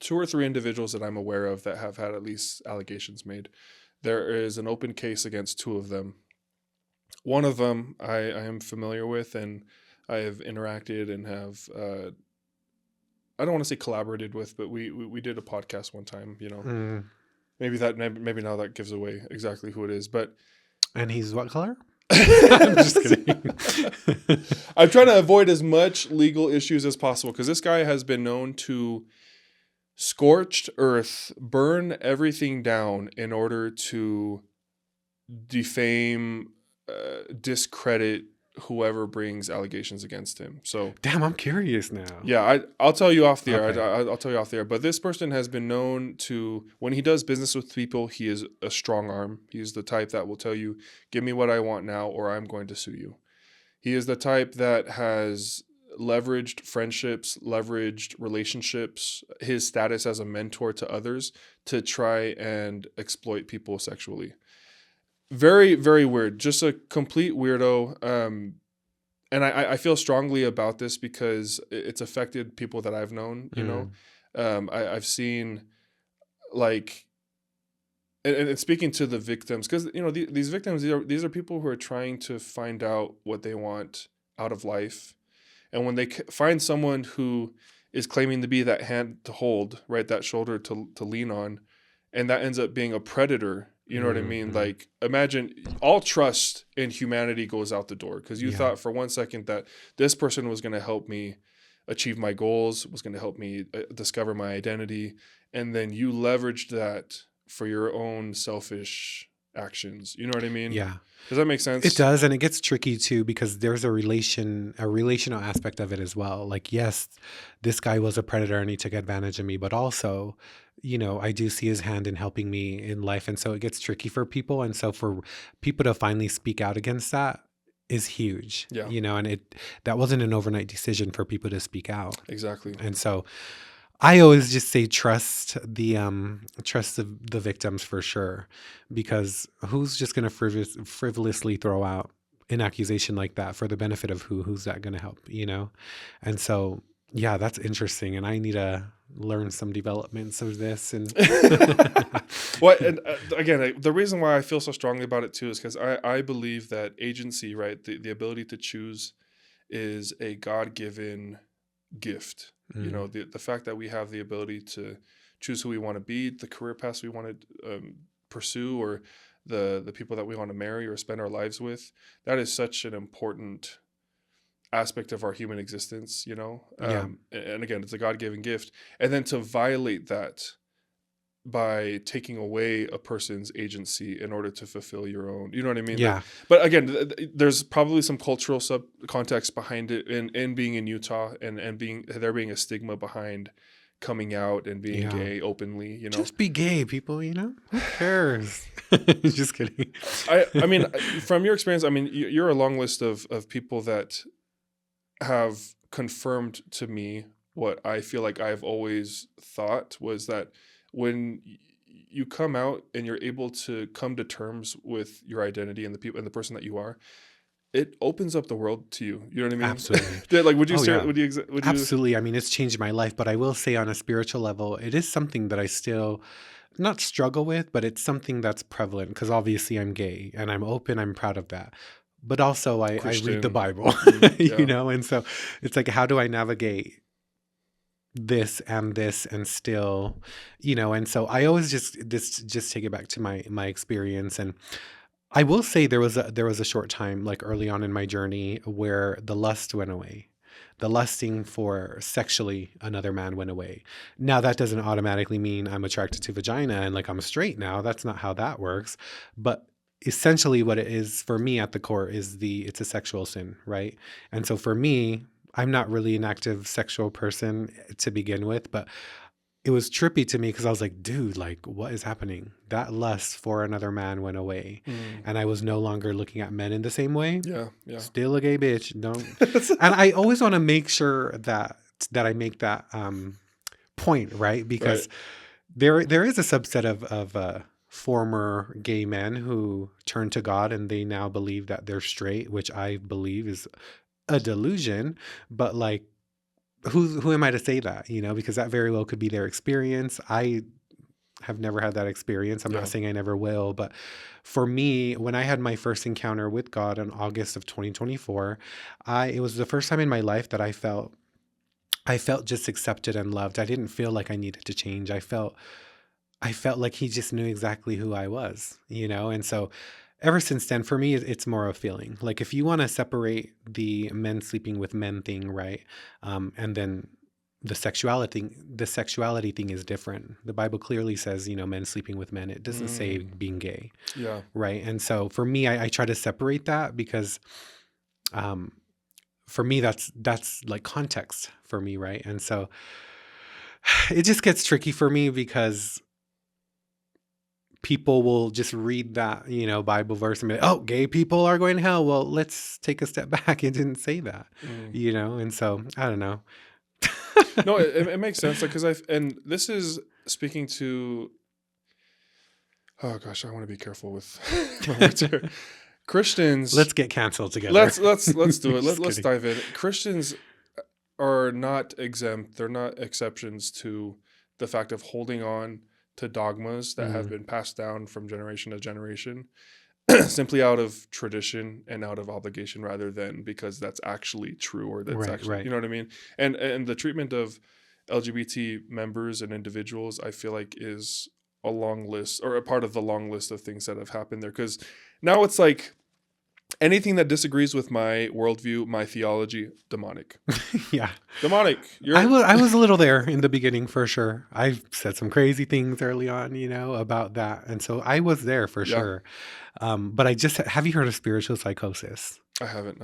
2 or 3 individuals that I'm aware of that have had at least allegations made. There is an open case against 2 of them. One of them I am familiar with, and I have interacted and have. I don't want to say collaborated with, but we did a podcast one time. Maybe now that gives away exactly who it is, but. And he's what color? I'm just kidding. I'm trying to avoid as much legal issues as possible because this guy has been known to scorched earth, burn everything down in order to defame, discredit whoever brings allegations against him. So damn, I'm curious now. Yeah, I'll tell you off the air. Okay. I'll tell you off the air. But this person has been known to, when he does business with people, he is a strong arm. He's the type that will tell you, give me what I want now or I'm going to sue you. He is the type that has leveraged friendships, leveraged relationships, his status as a mentor to others to try and exploit people sexually. Very, very weird. Just a complete weirdo. And I feel strongly about this because it's affected people that I've known, I've seen like and speaking to the victims, because these victims, these are people who are trying to find out what they want out of life, and when they find someone who is claiming to be that hand to hold, right, that shoulder to lean on, and that ends up being a predator. You know what I mean? Mhm. Like, imagine all trust in humanity goes out the door because you Yeah. thought for one second that this person was going to help me achieve my goals, was going to help me discover my identity, and then you leveraged that for your own selfish actions. You know what I mean? Yeah. Does that make It sense? does, and it gets tricky too because there's a relational aspect of it as well. Like, yes, this guy was a predator and he took advantage of me, but also, I do see his hand in helping me in life, and so it gets tricky for people. And so for people to finally speak out against that is huge, Yeah, and that wasn't an overnight decision for people to speak out. exactly. And so I always just say trust the victims for sure, because who's just going to frivolously throw out an accusation like that for the benefit of who's that going to help. And so yeah, that's interesting, and I need to learn some developments of this. And Well, and again, the reason why I feel so strongly about it too is because I believe that agency, right, the ability to choose is a God-given gift. Mm, The fact that we have the ability to choose who we want to be, the career paths we want to pursue, or the people that we want to marry or spend our lives with, that is such an important aspect of our human existence. yeah, And again, it's a God-given gift. And then to violate that by taking away a person's agency in order to fulfill your own, you know what I mean? yeah, But again, there's probably some cultural sub context behind it in being in Utah, and being there being a stigma behind coming out and being yeah. gay openly. Just be gay, people. Who cares? Just kidding. I mean, from your experience, I mean, you're a long list of people that have confirmed to me what I feel like I've always thought was that when you come out and you're able to come to terms with your identity and the people and the person that you are, it opens up the world to you. You know what I mean? Absolutely. Like, would you Oh start? yeah. Would you? Absolutely. I mean, it's changed my life, but I will say on a spiritual level, it is something that I still not struggle with, but it's something that's prevalent because obviously I'm gay and I'm open. I'm proud of that. But also, I read the Christian? Bible, Yeah. and so it's like, how do I navigate this and still, and so I always just take it back to my experience. And I will say there was a short time, like early on in my journey, where the lust went away. The lusting for sexually another man went away. Now that doesn't automatically mean I'm attracted to vagina and like I'm straight now. That's not how that works. But essentially what it is for me at the core is it's a sexual sin, right? And so for me, I'm not really an active sexual person to begin with, but it was trippy to me because I was like, dude, like, what is happening? That lust for another man went away. Mm. And I was no longer looking at men in the same way. Yeah. Yeah. Still a gay bitch. Don't. And I always want to make sure that I make that point, right? Right. Because there is a subset of former gay men who turn to God and they now believe that they're straight, which I believe is a delusion. But like, who am I to say that? Because that very well could be their experience. I have never had that experience. I'm Yeah. not saying I never will, but for me, when I had my first encounter with God in August of 2024, it was the first time in my life that I felt just accepted and loved. I didn't feel like I needed to change. I felt like he just knew exactly who I was. And so ever since then, for me, it's more of a feeling. Like if you want to separate the men sleeping with men thing, right? And then the sexuality thing is different. The Bible clearly says, men sleeping with men. It doesn't say Mm. being gay, Yeah. right? And so for me, I try to separate that because um, for me, that's like context for me, right? And so it just gets tricky for me because people will just read that, Bible verse and be like, oh, gay people are going to hell. Well, let's take a step back. It didn't say that, Mm. and so I don't know. No, it makes sense. Like, and this is speaking to, oh gosh, I want to be careful with my words here. Christians, Let's get canceled together. let's do it. Just Let's kidding. dive in. Christians are not exempt. They're not exceptions to the fact of holding on to dogmas that have Mm. been passed down from generation to generation, simply out of tradition and out of obligation, rather than because that's actually true, or that's Right, actually, right. you know what I mean? And the treatment of LGBT members and individuals, I feel like, is a long list, or a part of the long list of things that have happened there. Because now it's like anything that disagrees with my worldview, my theology, demonic. Yeah. Demonic. I was a little there in the beginning for sure. I said some crazy things early on, about that. And so I was there for Yeah. sure. But have you heard of spiritual psychosis? I haven't.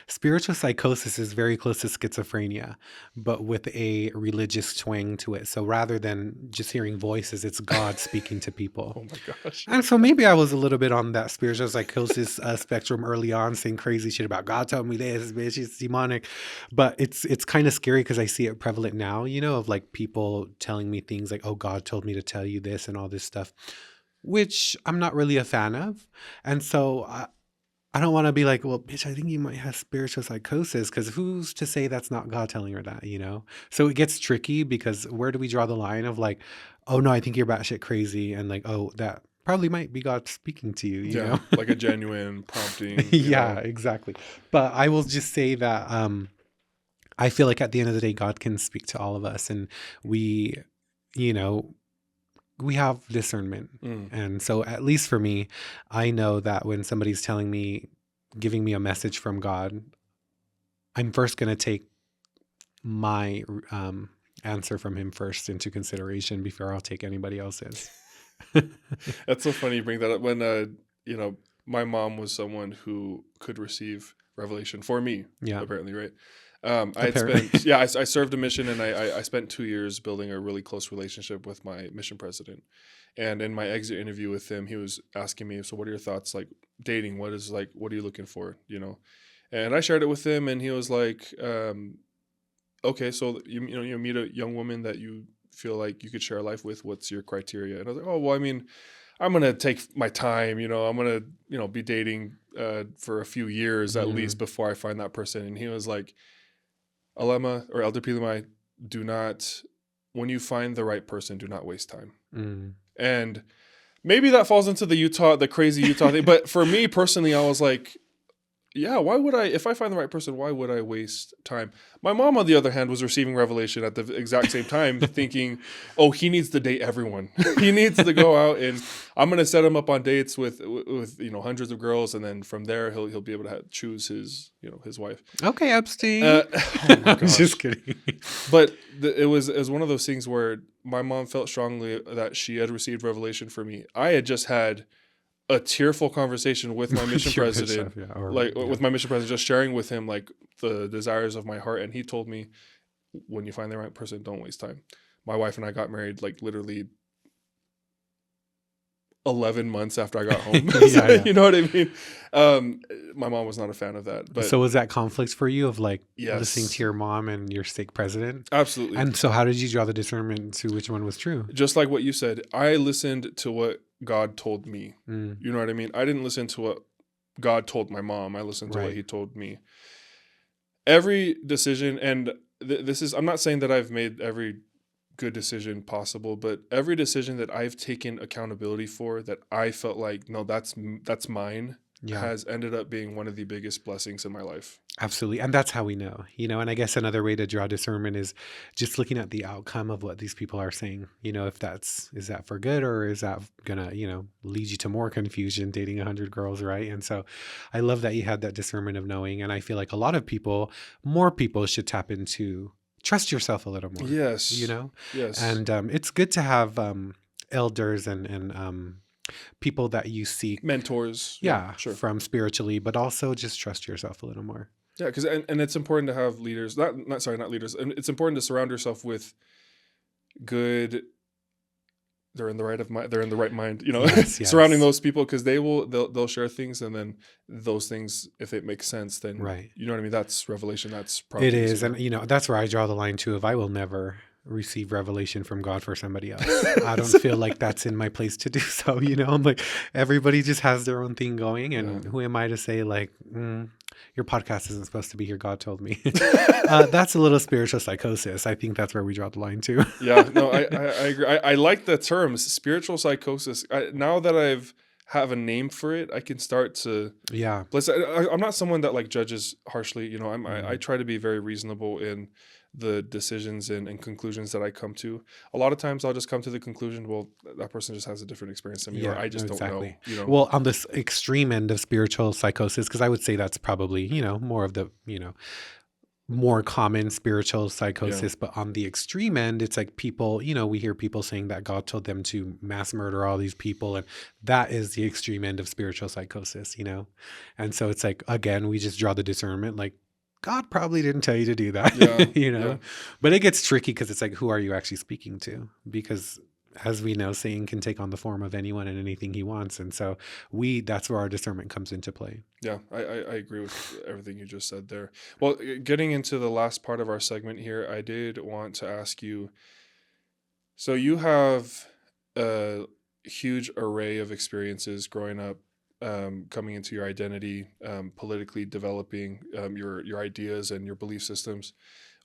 Spiritual psychosis is very close to schizophrenia, but with a religious twang to it. So rather than just hearing voices, it's God speaking to people. Oh my gosh. And so maybe I was a little bit on that spiritual psychosis spectrum early on, saying crazy shit about God told me this, bitch, it's demonic. But it's kind of scary because I see it prevalent now, of like people telling me things like, oh, God told me to tell you this and all this stuff, which I'm not really a fan of. And so I don't want to be like, well, bitch, I think you might have spiritual psychosis, because who's to say that's not God telling her that, So it gets tricky, because where do we draw the line of like, oh no, I think you're batshit crazy, and like, oh, that probably might be God speaking to you, you know? Like a genuine prompting. Yeah, exactly. But I will just say that I feel like at the end of the day, God can speak to all of us, and we, we have discernment. And so at least for me, I know that when somebody's giving me a message from God, I'm first going to take my answer from him first into consideration before I'll take anybody else's. That's so funny you bring that up. When, my mom was someone who could receive revelation for me, Yeah. apparently, right? Apparently. I served a mission, and I spent 2 years building a really close relationship with my mission president. And in my exit interview with him, he was asking me, so what are your thoughts, like dating? What are you looking for? And I shared it with him, and he was like, okay, so you meet a young woman that you feel like you could share a life with. What's your criteria? And I was like, oh, well, I mean, I'm going to take my time, I'm going to, be dating for a few years at least before I find that person. And he was like, Alema, or Elder Pilimai, when you find the right person, do not waste time. And maybe that falls into the crazy Utah thing. But for me personally, I was like, yeah, why would if I find the right person, why would I waste time? My mom, on the other hand, was receiving revelation at the exact same time, thinking, oh, he needs to date everyone. He needs to go out, and I'm going to set him up on dates with hundreds of girls. And then from there, he'll be able to choose his wife. Okay, Epstein. Oh my I'm gosh. just kidding. But it was one of those things where my mom felt strongly that she had received revelation for me. I had just had a tearful conversation with my mission president, with my mission president, just sharing with him like the desires of my heart. And he told me, when you find the right person, don't waste time. My wife and I got married like literally 11 months after I got home. Yeah. You know what I mean? My mom was not a fan of that. But so was that conflict for you of like Yes. listening to your mom and your stake president? Absolutely. And so how did you draw the discernment to which one was true? Just like what you said, I listened to what God told me. Mm. You know what I mean? I didn't listen to what God told my mom. I listened to what he told me. Every decision, and this is, I'm not saying that I've made every good decision possible, but every decision that I've taken accountability for, that I felt like, no, that's mine, has ended up being one of the biggest blessings in my life. Absolutely. And that's how we know, and I guess another way to draw discernment is just looking at the outcome of what these people are saying, if is that for good, or is that gonna, lead you to more confusion dating 100 girls, right? And so I love that you had that discernment of knowing. And I feel like a lot of more people should tap into trust yourself a little more. Yes. Yes. And it's good to have elders and people that you seek, mentors, sure, from spiritually, but also just trust yourself a little more. Yeah, because and it's important to have leaders. Not leaders. And it's important to surround yourself with good. They're in the right mind. Yes. Surrounding those people, because they'll share things, and then those things, if it makes sense, then you know what I mean. That's revelation. That's probably it is, and that's where I draw the line too. If I will never receive revelation from God for somebody else, I don't feel like that's in my place to do so. I'm like, everybody just has their own thing going, and who am I to say like, your podcast isn't supposed to be here, God told me. That's a little spiritual psychosis. I think that's where we draw the line too. Yeah, no, I agree. I like the terms spiritual psychosis. Now that have a name for it, I can start to. Yeah. Plus, I'm not someone that like judges harshly. You know, I try to be very reasonable in the decisions and conclusions that I come to. A lot of times I'll just come to the conclusion, well, that person just has a different experience than me, or I just don't know. You know? Well, on this extreme end of spiritual psychosis, because I would say that's probably, you know, more of the, you know, more common spiritual psychosis. But on the extreme end, it's like people, you know, we hear people saying that God told them to mass murder all these people. And that is the extreme end of spiritual psychosis, you know? And so it's like, again, we just draw the discernment, like, God probably didn't tell you to do that, you know? But it gets tricky because it's like, who are you actually speaking to? Because as we know, Satan can take on the form of anyone and anything he wants. And so that's where our discernment comes into play. Yeah, I agree with everything you just said there. Well, getting into the last part of our segment here, I did want to ask you, so you have a huge array of experiences growing up, coming into your identity, politically developing your ideas and your belief systems.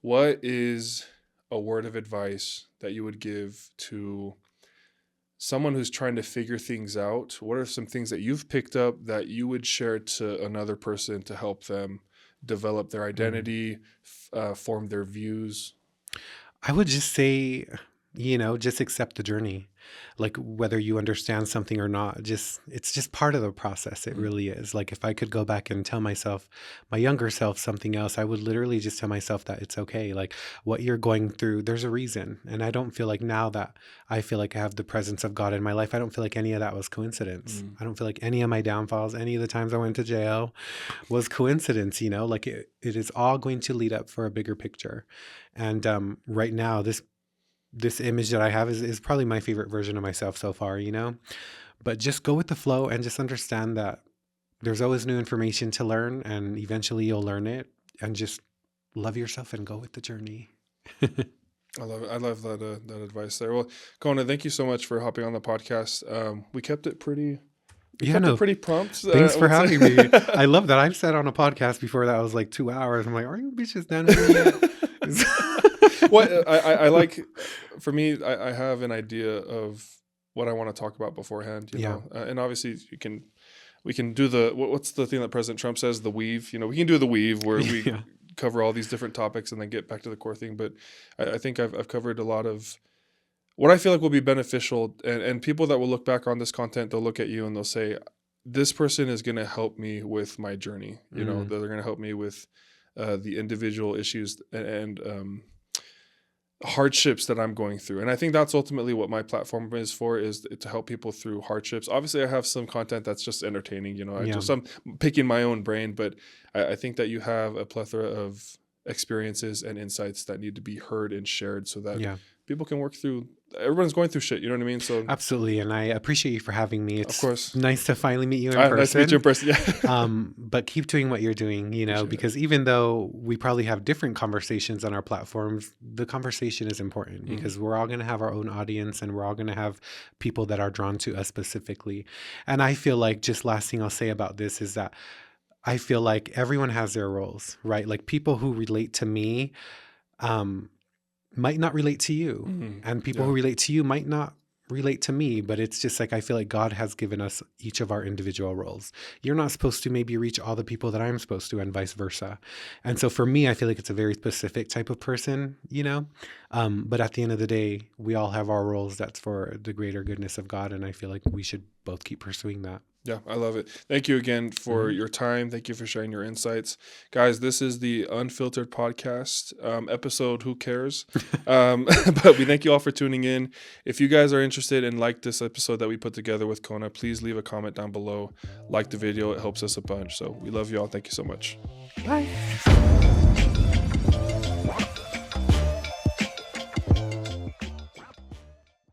What is a word of advice that you would give to someone who's trying to figure things out? What are some things that you've picked up that you would share to another person to help them develop their identity, form their views? I would just say, you know, just accept the journey. Like whether you understand something or not, it's just part of the process. It really is. Like if I could go back and tell myself, my younger self, something else, I would literally just tell myself that it's okay. Like what you're going through, there's a reason. And I don't feel like now that I feel like I have the presence of God in my life, I don't feel like any of that was coincidence. I don't feel like any of my downfalls, any of the times I went to jail was coincidence, you know, like it is all going to lead up for a bigger picture. And right now, this image that I have is probably my favorite version of myself so far, you know, but just go with the flow and just understand that there's always new information to learn and eventually you'll learn it, and just love yourself and go with the journey. I love it. I love that advice there. Well, Kona, thank you so much for hopping on the podcast. We kept it pretty prompt. Thanks for having me. I love that. I've said on a podcast before that was like 2 hours. I'm like, are you bitches done with me yet? What I like, for me, I have an idea of what I want to talk about beforehand, you know, and obviously we can do what's the thing that President Trump says, the weave, you know, we can do the weave where we cover all these different topics and then get back to the core thing. But I think I've covered a lot of what I feel like will be beneficial, and people that will look back on this content, they'll look at you and they'll say, this person is going to help me with my journey. You know, they're going to help me with the individual issues and hardships that I'm going through. And I think that's ultimately what my platform is for, is to help people through hardships. Obviously I have some content that's just entertaining, you know, I'm picking my own brain, but I think that you have a plethora of experiences and insights that need to be heard and shared so that people can work through. Everyone's going through shit, you know what I mean? So absolutely, and I appreciate you for having me. It's of course nice to finally meet you in person. Nice to meet you in person. Yeah. But keep doing what you're doing, you know, because even though we probably have different conversations on our platforms, the conversation is important because we're all going to have our own audience and we're all going to have people that are drawn to us specifically. And I feel like, just last thing I'll say about this is that I feel like everyone has their roles, right? Like people who relate to me, might not relate to you, and people who relate to you might not relate to me, but it's just like, I feel like God has given us each of our individual roles. You're not supposed to maybe reach all the people that I'm supposed to, and vice versa. And so for me, I feel like it's a very specific type of person, you know, but at the end of the day, we all have our roles that's for the greater goodness of God. And I feel like we should both keep pursuing that. Yeah, I love it. Thank you again for your time. Thank you for sharing your insights. Guys, this is the Unfiltered Podcast episode, Who Cares? But we thank you all for tuning in. If you guys are interested and like this episode that we put together with Kona, please leave a comment down below. Like the video. It helps us a bunch. So we love you all. Thank you so much. Bye.